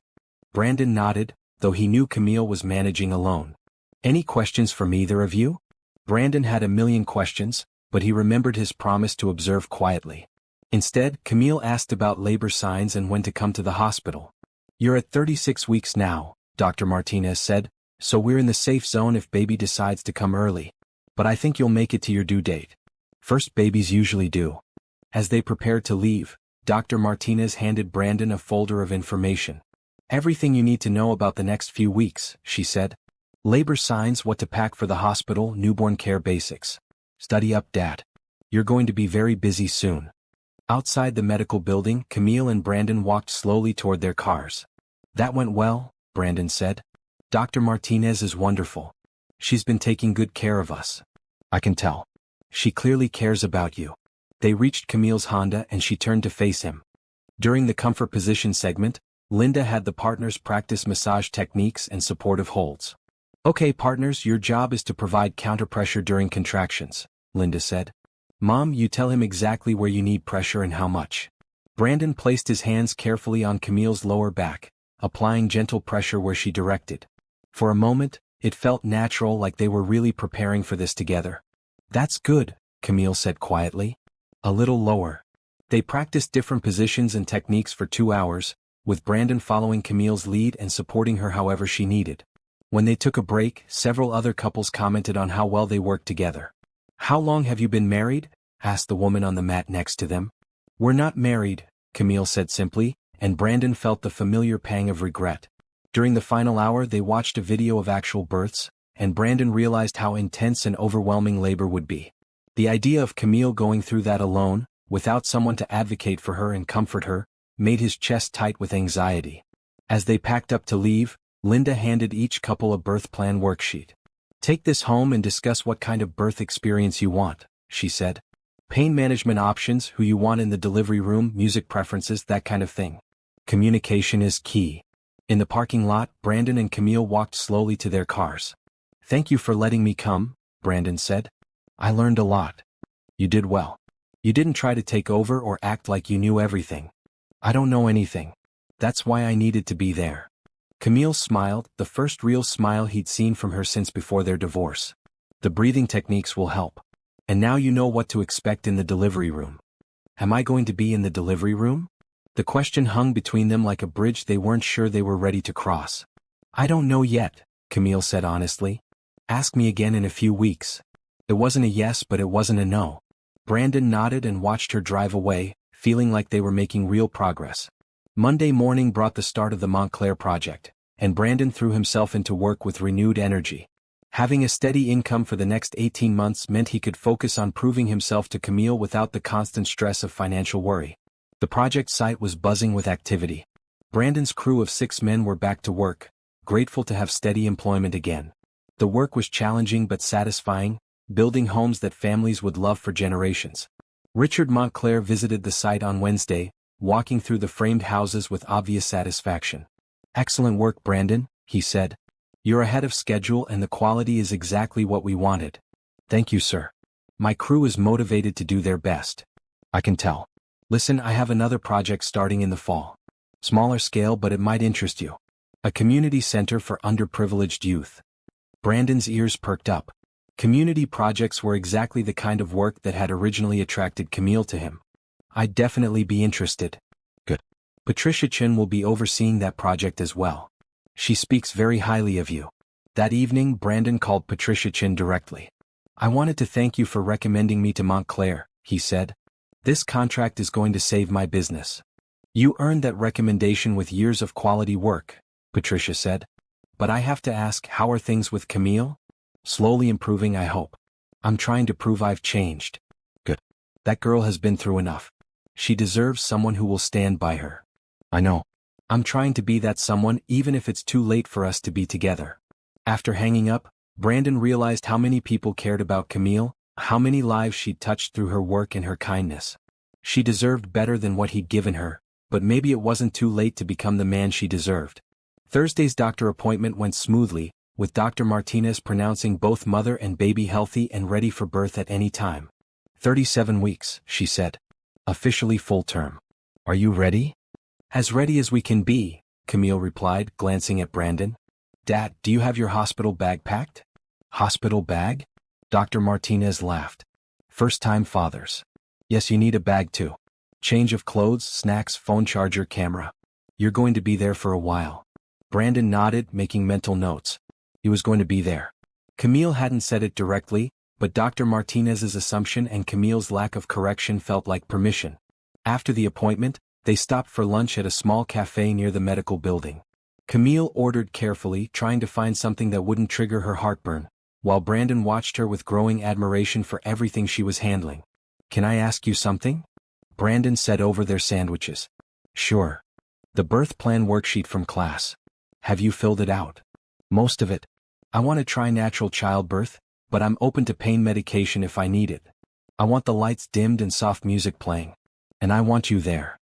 Brandon nodded, though he knew Camille was managing alone. Any questions from either of you? Brandon had a million questions, but he remembered his promise to observe quietly. Instead, Camille asked about labor signs and when to come to the hospital. You're at 36 weeks now, Dr. Martinez said, so we're in the safe zone if baby decides to come early. But I think you'll make it to your due date. First babies usually do. As they prepared to leave, Dr. Martinez handed Brandon a folder of information. Everything you need to know about the next few weeks, she said. Labor signs, what to pack for the hospital, newborn care basics. Study up, Dad. You're going to be very busy soon. Outside the medical building, Camille and Brandon walked slowly toward their cars. That went well, Brandon said. Dr. Martinez is wonderful. She's been taking good care of us. I can tell. She clearly cares about you. They reached Camille's Honda and she turned to face him. During the comfort position segment, Linda had the partners practice massage techniques and supportive holds. Okay, partners, your job is to provide counterpressure during contractions, Linda said. Mom, you tell him exactly where you need pressure and how much. Brandon placed his hands carefully on Camille's lower back, applying gentle pressure where she directed. For a moment, it felt natural, like they were really preparing for this together. That's good, Camille said quietly. A little lower. They practiced different positions and techniques for 2 hours, with Brandon following Camille's lead and supporting her however she needed. When they took a break, several other couples commented on how well they worked together. How long have you been married? Asked the woman on the mat next to them. We're not married, Camille said simply, and Brandon felt the familiar pang of regret. During the final hour they watched a video of actual births, and Brandon realized how intense and overwhelming labor would be. The idea of Camille going through that alone, without someone to advocate for her and comfort her, made his chest tight with anxiety. As they packed up to leave, Linda handed each couple a birth plan worksheet. Take this home and discuss what kind of birth experience you want, she said. Pain management options, who you want in the delivery room, music preferences, that kind of thing. Communication is key. In the parking lot, Brandon and Camille walked slowly to their cars. Thank you for letting me come, Brandon said. I learned a lot. You did well. You didn't try to take over or act like you knew everything. I don't know anything. That's why I needed to be there. Camille smiled, the first real smile he'd seen from her since before their divorce. The breathing techniques will help. And now you know what to expect in the delivery room. Am I going to be in the delivery room? The question hung between them like a bridge they weren't sure they were ready to cross. I don't know yet, Camille said honestly. Ask me again in a few weeks. It wasn't a yes, but it wasn't a no. Brandon nodded and watched her drive away, feeling like they were making real progress. Monday morning brought the start of the Montclair project, and Brandon threw himself into work with renewed energy. Having a steady income for the next 18 months meant he could focus on proving himself to Camille without the constant stress of financial worry. The project site was buzzing with activity. Brandon's crew of 6 men were back to work, grateful to have steady employment again. The work was challenging but satisfying, building homes that families would love for generations. Richard Montclair visited the site on Wednesday, walking through the framed houses with obvious satisfaction. Excellent work, Brandon, he said. You're ahead of schedule and the quality is exactly what we wanted. Thank you, sir. My crew is motivated to do their best. I can tell. Listen, I have another project starting in the fall. Smaller scale, but it might interest you. A community center for underprivileged youth. Brandon's ears perked up. Community projects were exactly the kind of work that had originally attracted Camille to him. I'd definitely be interested. Good. Patricia Chin will be overseeing that project as well. She speaks very highly of you. That evening, Brandon called Patricia Chin directly. I wanted to thank you for recommending me to Montclair, he said. This contract is going to save my business. You earned that recommendation with years of quality work, Patricia said. But I have to ask, how are things with Camille? Slowly improving, I hope. I'm trying to prove I've changed. Good. That girl has been through enough. She deserves someone who will stand by her. I know. I'm trying to be that someone, even if it's too late for us to be together. After hanging up, Brandon realized how many people cared about Camille, how many lives she'd touched through her work and her kindness. She deserved better than what he'd given her, but maybe it wasn't too late to become the man she deserved. Thursday's doctor appointment went smoothly, with Dr. Martinez pronouncing both mother and baby healthy and ready for birth at any time. 37 weeks, she said. Officially full term. Are you ready? As ready as we can be, Camille replied, glancing at Brandon. Dad, do you have your hospital bag packed? Hospital bag? Dr. Martinez laughed. First-time fathers. Yes, you need a bag too. Change of clothes, snacks, phone charger, camera. You're going to be there for a while. Brandon nodded, making mental notes. He was going to be there. Camille hadn't said it directly, but Dr. Martinez's assumption and Camille's lack of correction felt like permission. After the appointment, they stopped for lunch at a small cafe near the medical building. Camille ordered carefully, trying to find something that wouldn't trigger her heartburn, while Brandon watched her with growing admiration for everything she was handling. "Can I ask you something?" Brandon said over their sandwiches. "Sure." "The birth plan worksheet from class. Have you filled it out?" "Most of it. I want to try natural childbirth, but I'm open to pain medication if I need it. I want the lights dimmed and soft music playing. And I want you there."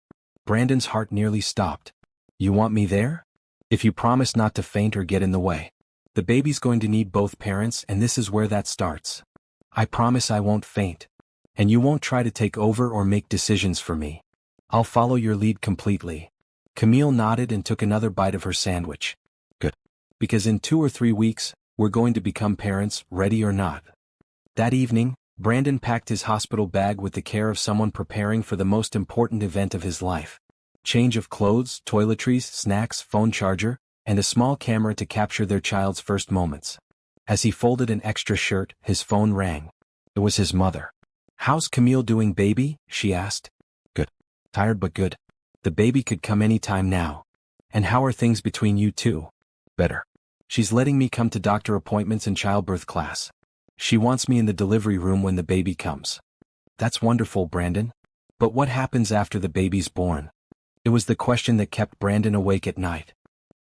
Brandon's heart nearly stopped. "You want me there?" "If you promise not to faint or get in the way. The baby's going to need both parents, and this is where that starts." "I promise I won't faint. And you won't try to take over or make decisions for me. I'll follow your lead completely." Camille nodded and took another bite of her sandwich. "Good. Because in 2 or 3 weeks, we're going to become parents, ready or not." That evening, Brandon packed his hospital bag with the care of someone preparing for the most important event of his life. Change of clothes, toiletries, snacks, phone charger, and a small camera to capture their child's first moments. As he folded an extra shirt, his phone rang. It was his mother. "How's Camille doing, baby?" she asked. "Good. Tired but good. The baby could come any time now." "And how are things between you two?" "Better. She's letting me come to doctor appointments and childbirth class. She wants me in the delivery room when the baby comes." "That's wonderful, Brandon. But what happens after the baby's born?" It was the question that kept Brandon awake at night.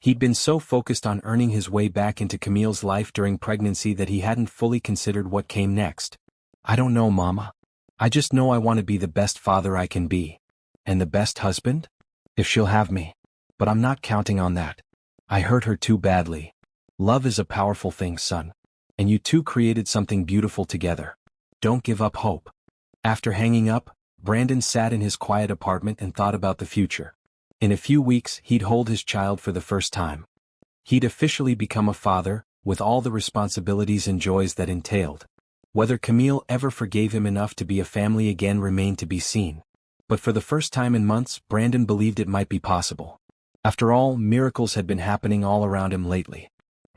He'd been so focused on earning his way back into Camille's life during pregnancy that he hadn't fully considered what came next. "I don't know, Mama. I just know I want to be the best father I can be. And the best husband? If she'll have me. But I'm not counting on that. I hurt her too badly. Love is a powerful thing, son. And you two created something beautiful together. Don't give up hope." After hanging up, Brandon sat in his quiet apartment and thought about the future. In a few weeks, he'd hold his child for the first time. He'd officially become a father, with all the responsibilities and joys that entailed. Whether Camille ever forgave him enough to be a family again remained to be seen. But for the first time in months, Brandon believed it might be possible. After all, miracles had been happening all around him lately.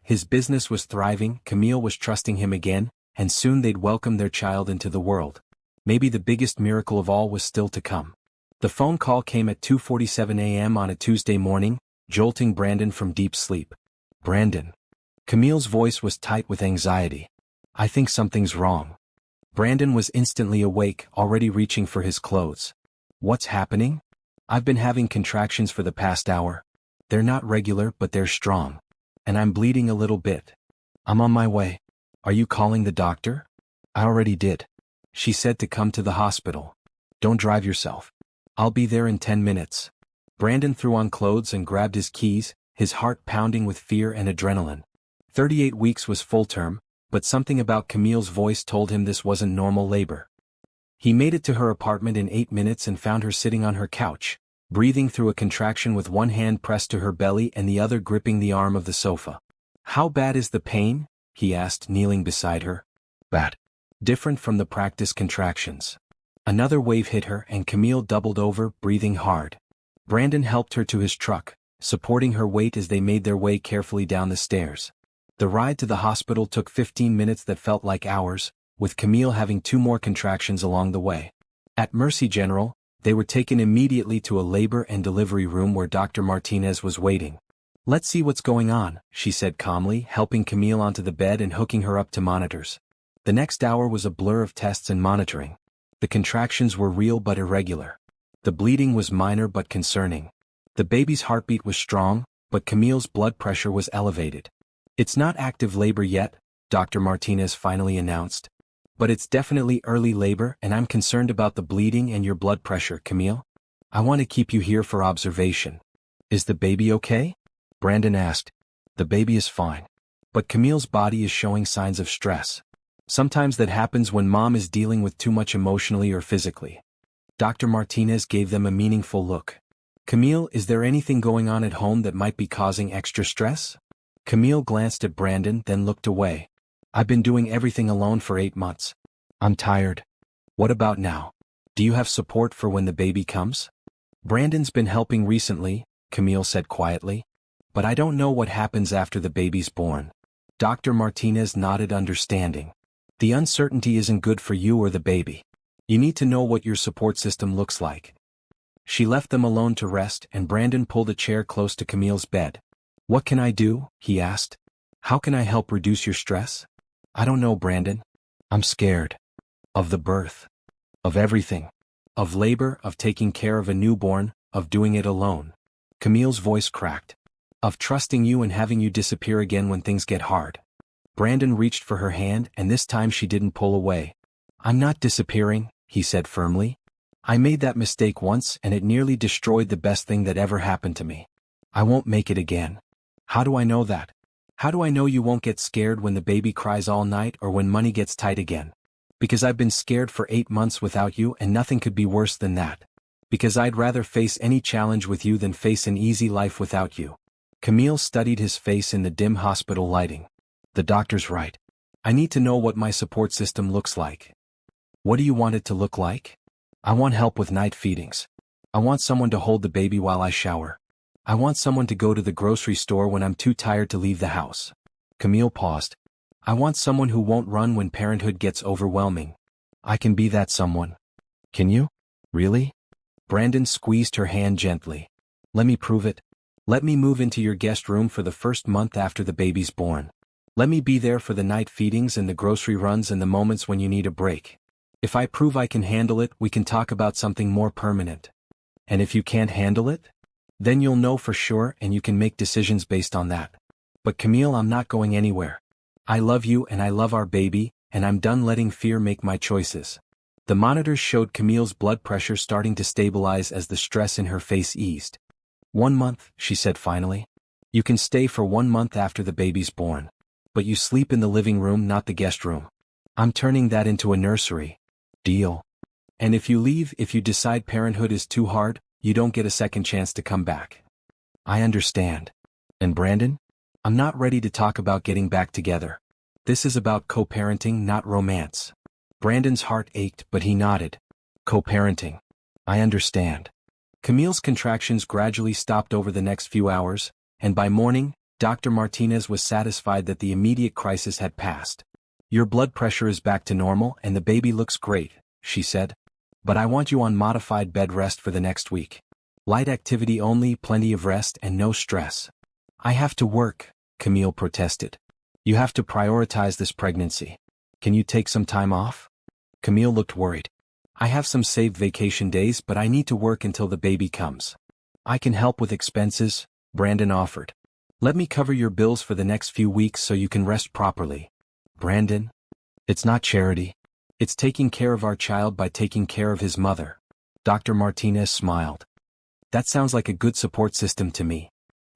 His business was thriving, Camille was trusting him again, and soon they'd welcome their child into the world. Maybe the biggest miracle of all was still to come. The phone call came at 2:47 a.m. on a Tuesday morning, jolting Brandon from deep sleep. "Brandon." Camille's voice was tight with anxiety. "I think something's wrong." Brandon was instantly awake, already reaching for his clothes. "What's happening?" "I've been having contractions for the past hour. They're not regular, but they're strong. And I'm bleeding a little bit. I'm on my way." "Are you calling the doctor?" "I already did. She said to come to the hospital." "Don't drive yourself. I'll be there in 10 minutes. Brandon threw on clothes and grabbed his keys, his heart pounding with fear and adrenaline. 38 weeks was full term, but something about Camille's voice told him this wasn't normal labor. He made it to her apartment in 8 minutes and found her sitting on her couch, breathing through a contraction with one hand pressed to her belly and the other gripping the arm of the sofa. "How bad is the pain?" he asked, kneeling beside her. "Bad. Different from the practice contractions." Another wave hit her and Camille doubled over, breathing hard. Brandon helped her to his truck, supporting her weight as they made their way carefully down the stairs. The ride to the hospital took 15 minutes that felt like hours, with Camille having 2 more contractions along the way. At Mercy General, they were taken immediately to a labor and delivery room where Dr. Martinez was waiting. "Let's see what's going on," she said calmly, helping Camille onto the bed and hooking her up to monitors. The next hour was a blur of tests and monitoring. The contractions were real but irregular. The bleeding was minor but concerning. The baby's heartbeat was strong, but Camille's blood pressure was elevated. "It's not active labor yet," Dr. Martinez finally announced. "But it's definitely early labor and I'm concerned about the bleeding and your blood pressure, Camille. I want to keep you here for observation." "Is the baby okay?" Brandon asked. "The baby is fine. But Camille's body is showing signs of stress. Sometimes that happens when mom is dealing with too much emotionally or physically." Dr. Martinez gave them a meaningful look. "Camille, is there anything going on at home that might be causing extra stress?" Camille glanced at Brandon, then looked away. "I've been doing everything alone for 8 months. I'm tired." "What about now? Do you have support for when the baby comes?" "Brandon's been helping recently, Camille said quietly. But I don't know what happens after the baby's born. Dr. Martinez nodded understanding. The uncertainty isn't good for you or the baby. You need to know what your support system looks like. She left them alone to rest, and Brandon pulled a chair close to Camille's bed. What can I do? He asked. How can I help reduce your stress? I don't know, Brandon. I'm scared. Of the birth. Of everything. Of labor, of taking care of a newborn, of doing it alone. Camille's voice cracked. Of trusting you and having you disappear again when things get hard. Brandon reached for her hand, and this time she didn't pull away. I'm not disappearing, he said firmly. I made that mistake once and it nearly destroyed the best thing that ever happened to me. I won't make it again. How do I know that? How do I know you won't get scared when the baby cries all night or when money gets tight again? Because I've been scared for 8 months without you and nothing could be worse than that. Because I'd rather face any challenge with you than face an easy life without you. Camille studied his face in the dim hospital lighting. The doctor's right. I need to know what my support system looks like. What do you want it to look like? I want help with night feedings. I want someone to hold the baby while I shower. I want someone to go to the grocery store when I'm too tired to leave the house. Camille paused. I want someone who won't run when parenthood gets overwhelming. I can be that someone. Can you? Really? Brandon squeezed her hand gently. Let me prove it. Let me move into your guest room for the first month after the baby's born. Let me be there for the night feedings and the grocery runs and the moments when you need a break. If I prove I can handle it, we can talk about something more permanent. And if you can't handle it? Then you'll know for sure and you can make decisions based on that. But Camille, I'm not going anywhere. I love you and I love our baby, and I'm done letting fear make my choices. The monitors showed Camille's blood pressure starting to stabilize as the stress in her face eased. 1 month, she said finally. You can stay for 1 month after the baby's born. But you sleep in the living room, not the guest room. I'm turning that into a nursery. Deal. And if you leave, if you decide parenthood is too hard, you don't get a second chance to come back. I understand. And Brandon? I'm not ready to talk about getting back together. This is about co-parenting, not romance. Brandon's heart ached, but he nodded. Co-parenting. I understand. Camille's contractions gradually stopped over the next few hours, and by morning, Dr. Martinez was satisfied that the immediate crisis had passed. Your blood pressure is back to normal and the baby looks great, she said. But I want you on modified bed rest for the next week. Light activity only, plenty of rest and no stress. I have to work, Camille protested. You have to prioritize this pregnancy. Can you take some time off? Camille looked worried. I have some saved vacation days, but I need to work until the baby comes. I can help with expenses, Brandon offered. Let me cover your bills for the next few weeks so you can rest properly. Brandon? It's not charity. It's taking care of our child by taking care of his mother. Dr. Martinez smiled. That sounds like a good support system to me.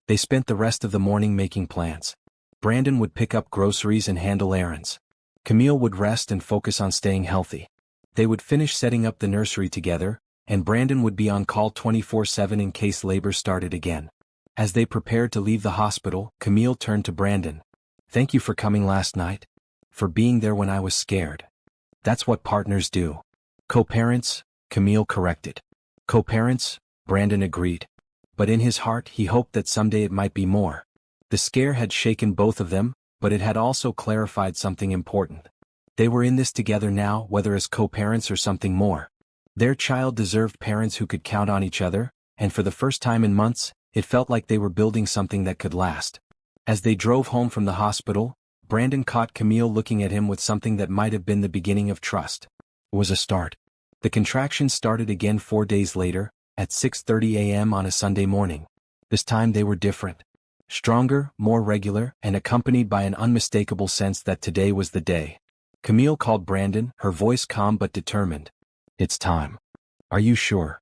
They spent the rest of the morning making plans. Brandon would pick up groceries and handle errands. Camille would rest and focus on staying healthy. They would finish setting up the nursery together, and Brandon would be on call 24/7 in case labor started again. As they prepared to leave the hospital, Camille turned to Brandon. Thank you for coming last night. For being there when I was scared. That's what partners do. Co-parents, Camille corrected. Co-parents, Brandon agreed. But in his heart he hoped that someday it might be more. The scare had shaken both of them, but it had also clarified something important. They were in this together now, whether as co-parents or something more. Their child deserved parents who could count on each other, and for the first time in months, it felt like they were building something that could last. As they drove home from the hospital, Brandon caught Camille looking at him with something that might have been the beginning of trust. It was a start. The contractions started again 4 days later, at 6:30 a.m. on a Sunday morning. This time they were different. Stronger, more regular, and accompanied by an unmistakable sense that today was the day. Camille called Brandon, her voice calm but determined. It's time. Are you sure?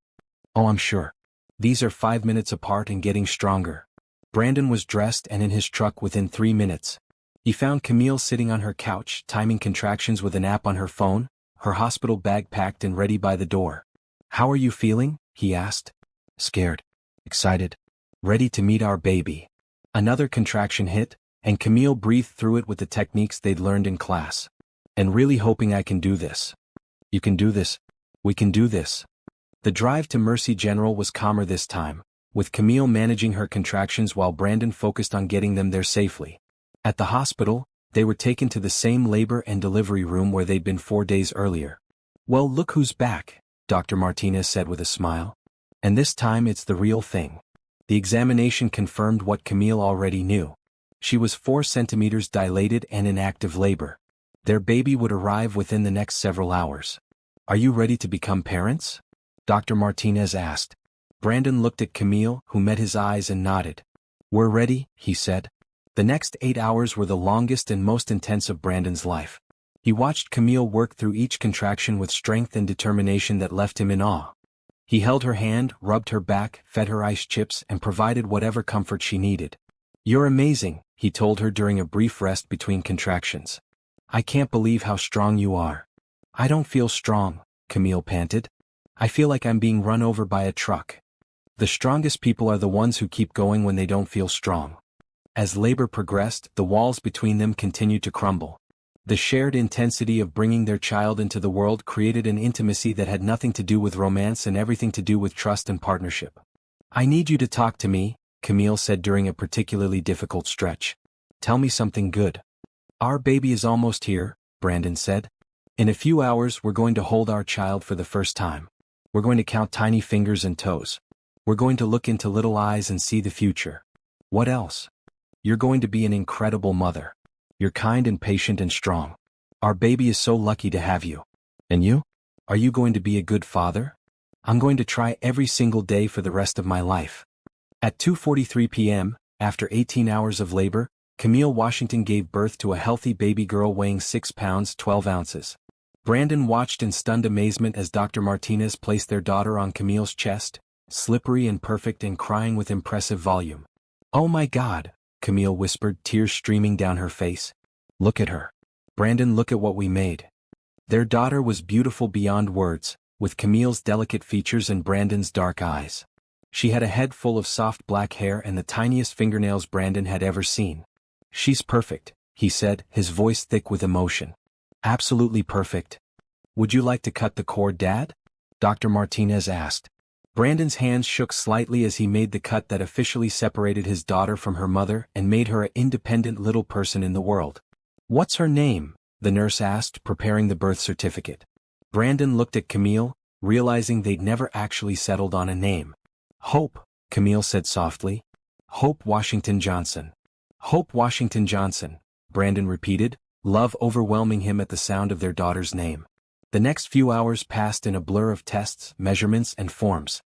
Oh, I'm sure. These are 5 minutes apart and getting stronger. Brandon was dressed and in his truck within 3 minutes. He found Camille sitting on her couch, timing contractions with an app on her phone, her hospital bag packed and ready by the door. How are you feeling? He asked. Scared. Excited. Ready to meet our baby. Another contraction hit, and Camille breathed through it with the techniques they'd learned in class. And really hoping I can do this. You can do this. We can do this. The drive to Mercy General was calmer this time. with Camille managing her contractions while Brandon focused on getting them there safely. At the hospital, they were taken to the same labor and delivery room where they'd been 4 days earlier. "Well, look who's back," Dr. Martinez said with a smile. "And this time it's the real thing." The examination confirmed what Camille already knew. She was 4 centimeters dilated and in active labor. Their baby would arrive within the next several hours. "Are you ready to become parents?" Dr. Martinez asked. Brandon looked at Camille, who met his eyes and nodded. "We're ready," he said. The next 8 hours were the longest and most intense of Brandon's life. He watched Camille work through each contraction with strength and determination that left him in awe. He held her hand, rubbed her back, fed her ice chips, and provided whatever comfort she needed. "You're amazing," he told her during a brief rest between contractions. "I can't believe how strong you are." "I don't feel strong," Camille panted. "I feel like I'm being run over by a truck." The strongest people are the ones who keep going when they don't feel strong. As labor progressed, the walls between them continued to crumble. The shared intensity of bringing their child into the world created an intimacy that had nothing to do with romance and everything to do with trust and partnership. "I need you to talk to me," Camille said during a particularly difficult stretch. "Tell me something good." "Our baby is almost here," Brandon said. "In a few hours we're going to hold our child for the first time. We're going to count tiny fingers and toes. We're going to look into little eyes and see the future. What else? You're going to be an incredible mother. You're kind and patient and strong. Our baby is so lucky to have you. And you? Are you going to be a good father?" "I'm going to try every single day for the rest of my life." At 2:43 p.m., after 18 hours of labor, Camille Washington gave birth to a healthy baby girl weighing 6 pounds 12 ounces. Brandon watched in stunned amazement as Dr. Martinez placed their daughter on Camille's chest, slippery and perfect and crying with impressive volume. "Oh my God," Camille whispered, tears streaming down her face. "Look at her. Brandon, look at what we made." Their daughter was beautiful beyond words, with Camille's delicate features and Brandon's dark eyes. She had a head full of soft black hair and the tiniest fingernails Brandon had ever seen. "She's perfect," he said, his voice thick with emotion. "Absolutely perfect." "Would you like to cut the cord, Dad?" Dr. Martinez asked. Brandon's hands shook slightly as he made the cut that officially separated his daughter from her mother and made her an independent little person in the world. "What's her name?" the nurse asked, preparing the birth certificate. Brandon looked at Camille, realizing they'd never actually settled on a name. "Hope," Camille said softly. "Hope Washington Johnson." "Hope Washington Johnson," Brandon repeated, love overwhelming him at the sound of their daughter's name. The next few hours passed in a blur of tests, measurements, and forms.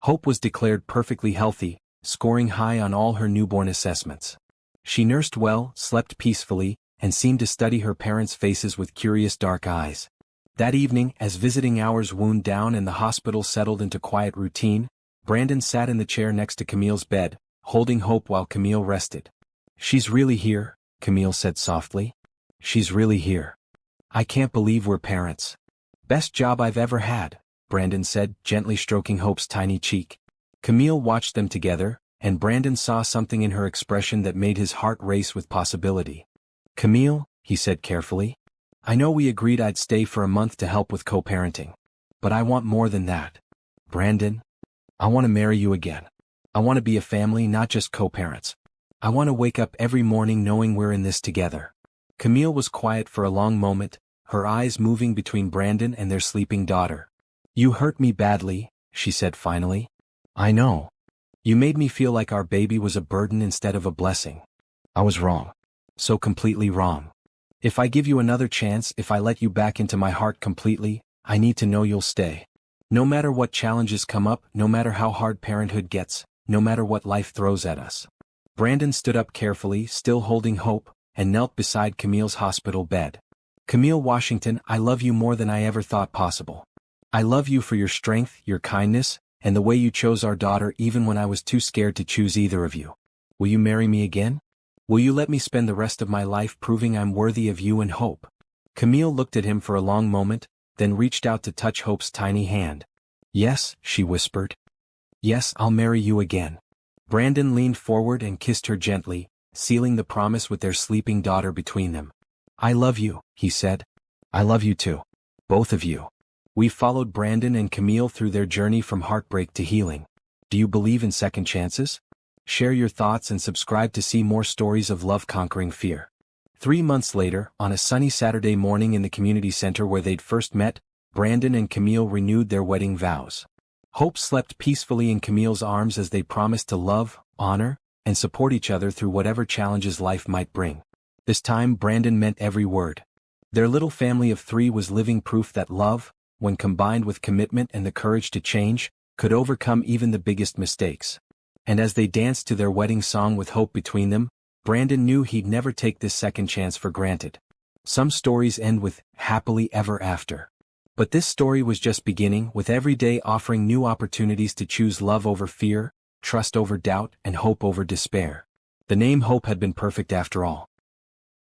Hope was declared perfectly healthy, scoring high on all her newborn assessments. She nursed well, slept peacefully, and seemed to study her parents' faces with curious dark eyes. That evening, as visiting hours wound down and the hospital settled into quiet routine, Brandon sat in the chair next to Camille's bed, holding Hope while Camille rested. "She's really here," Camille said softly. "She's really here. I can't believe we're parents." "Best job I've ever had," Brandon said, gently stroking Hope's tiny cheek. Camille watched them together, and Brandon saw something in her expression that made his heart race with possibility. "Camille," he said carefully, "I know we agreed I'd stay for a month to help with co-parenting. But I want more than that. Brandon, I want to marry you again. I want to be a family, not just co-parents. I want to wake up every morning knowing we're in this together." Camille was quiet for a long moment, her eyes moving between Brandon and their sleeping daughter. "You hurt me badly," she said finally. "I know. You made me feel like our baby was a burden instead of a blessing. I was wrong. So completely wrong. If I give you another chance, if I let you back into my heart completely, I need to know you'll stay. No matter what challenges come up, no matter how hard parenthood gets, no matter what life throws at us." Brandon stood up carefully, still holding Hope, and knelt beside Camille's hospital bed. "Camille Washington, I love you more than I ever thought possible. I love you for your strength, your kindness, and the way you chose our daughter even when I was too scared to choose either of you. Will you marry me again? Will you let me spend the rest of my life proving I'm worthy of you and Hope?" Camille looked at him for a long moment, then reached out to touch Hope's tiny hand. "Yes," she whispered. "Yes, I'll marry you again." Brandon leaned forward and kissed her gently, sealing the promise with their sleeping daughter between them. "I love you," he said. "I love you too. Both of you." We followed Brandon and Camille through their journey from heartbreak to healing. Do you believe in second chances? Share your thoughts and subscribe to see more stories of love conquering fear. 3 months later, on a sunny Saturday morning in the community center where they'd first met, Brandon and Camille renewed their wedding vows. Hope slept peacefully in Camille's arms as they promised to love, honor, and support each other through whatever challenges life might bring. This time Brandon meant every word. Their little family of 3 was living proof that love, when combined with commitment and the courage to change, could overcome even the biggest mistakes. And as they danced to their wedding song with hope between them, Brandon knew he'd never take this second chance for granted. Some stories end with happily ever after. But this story was just beginning, with every day offering new opportunities to choose love over fear, trust over doubt, and hope over despair. The name Hope had been perfect after all.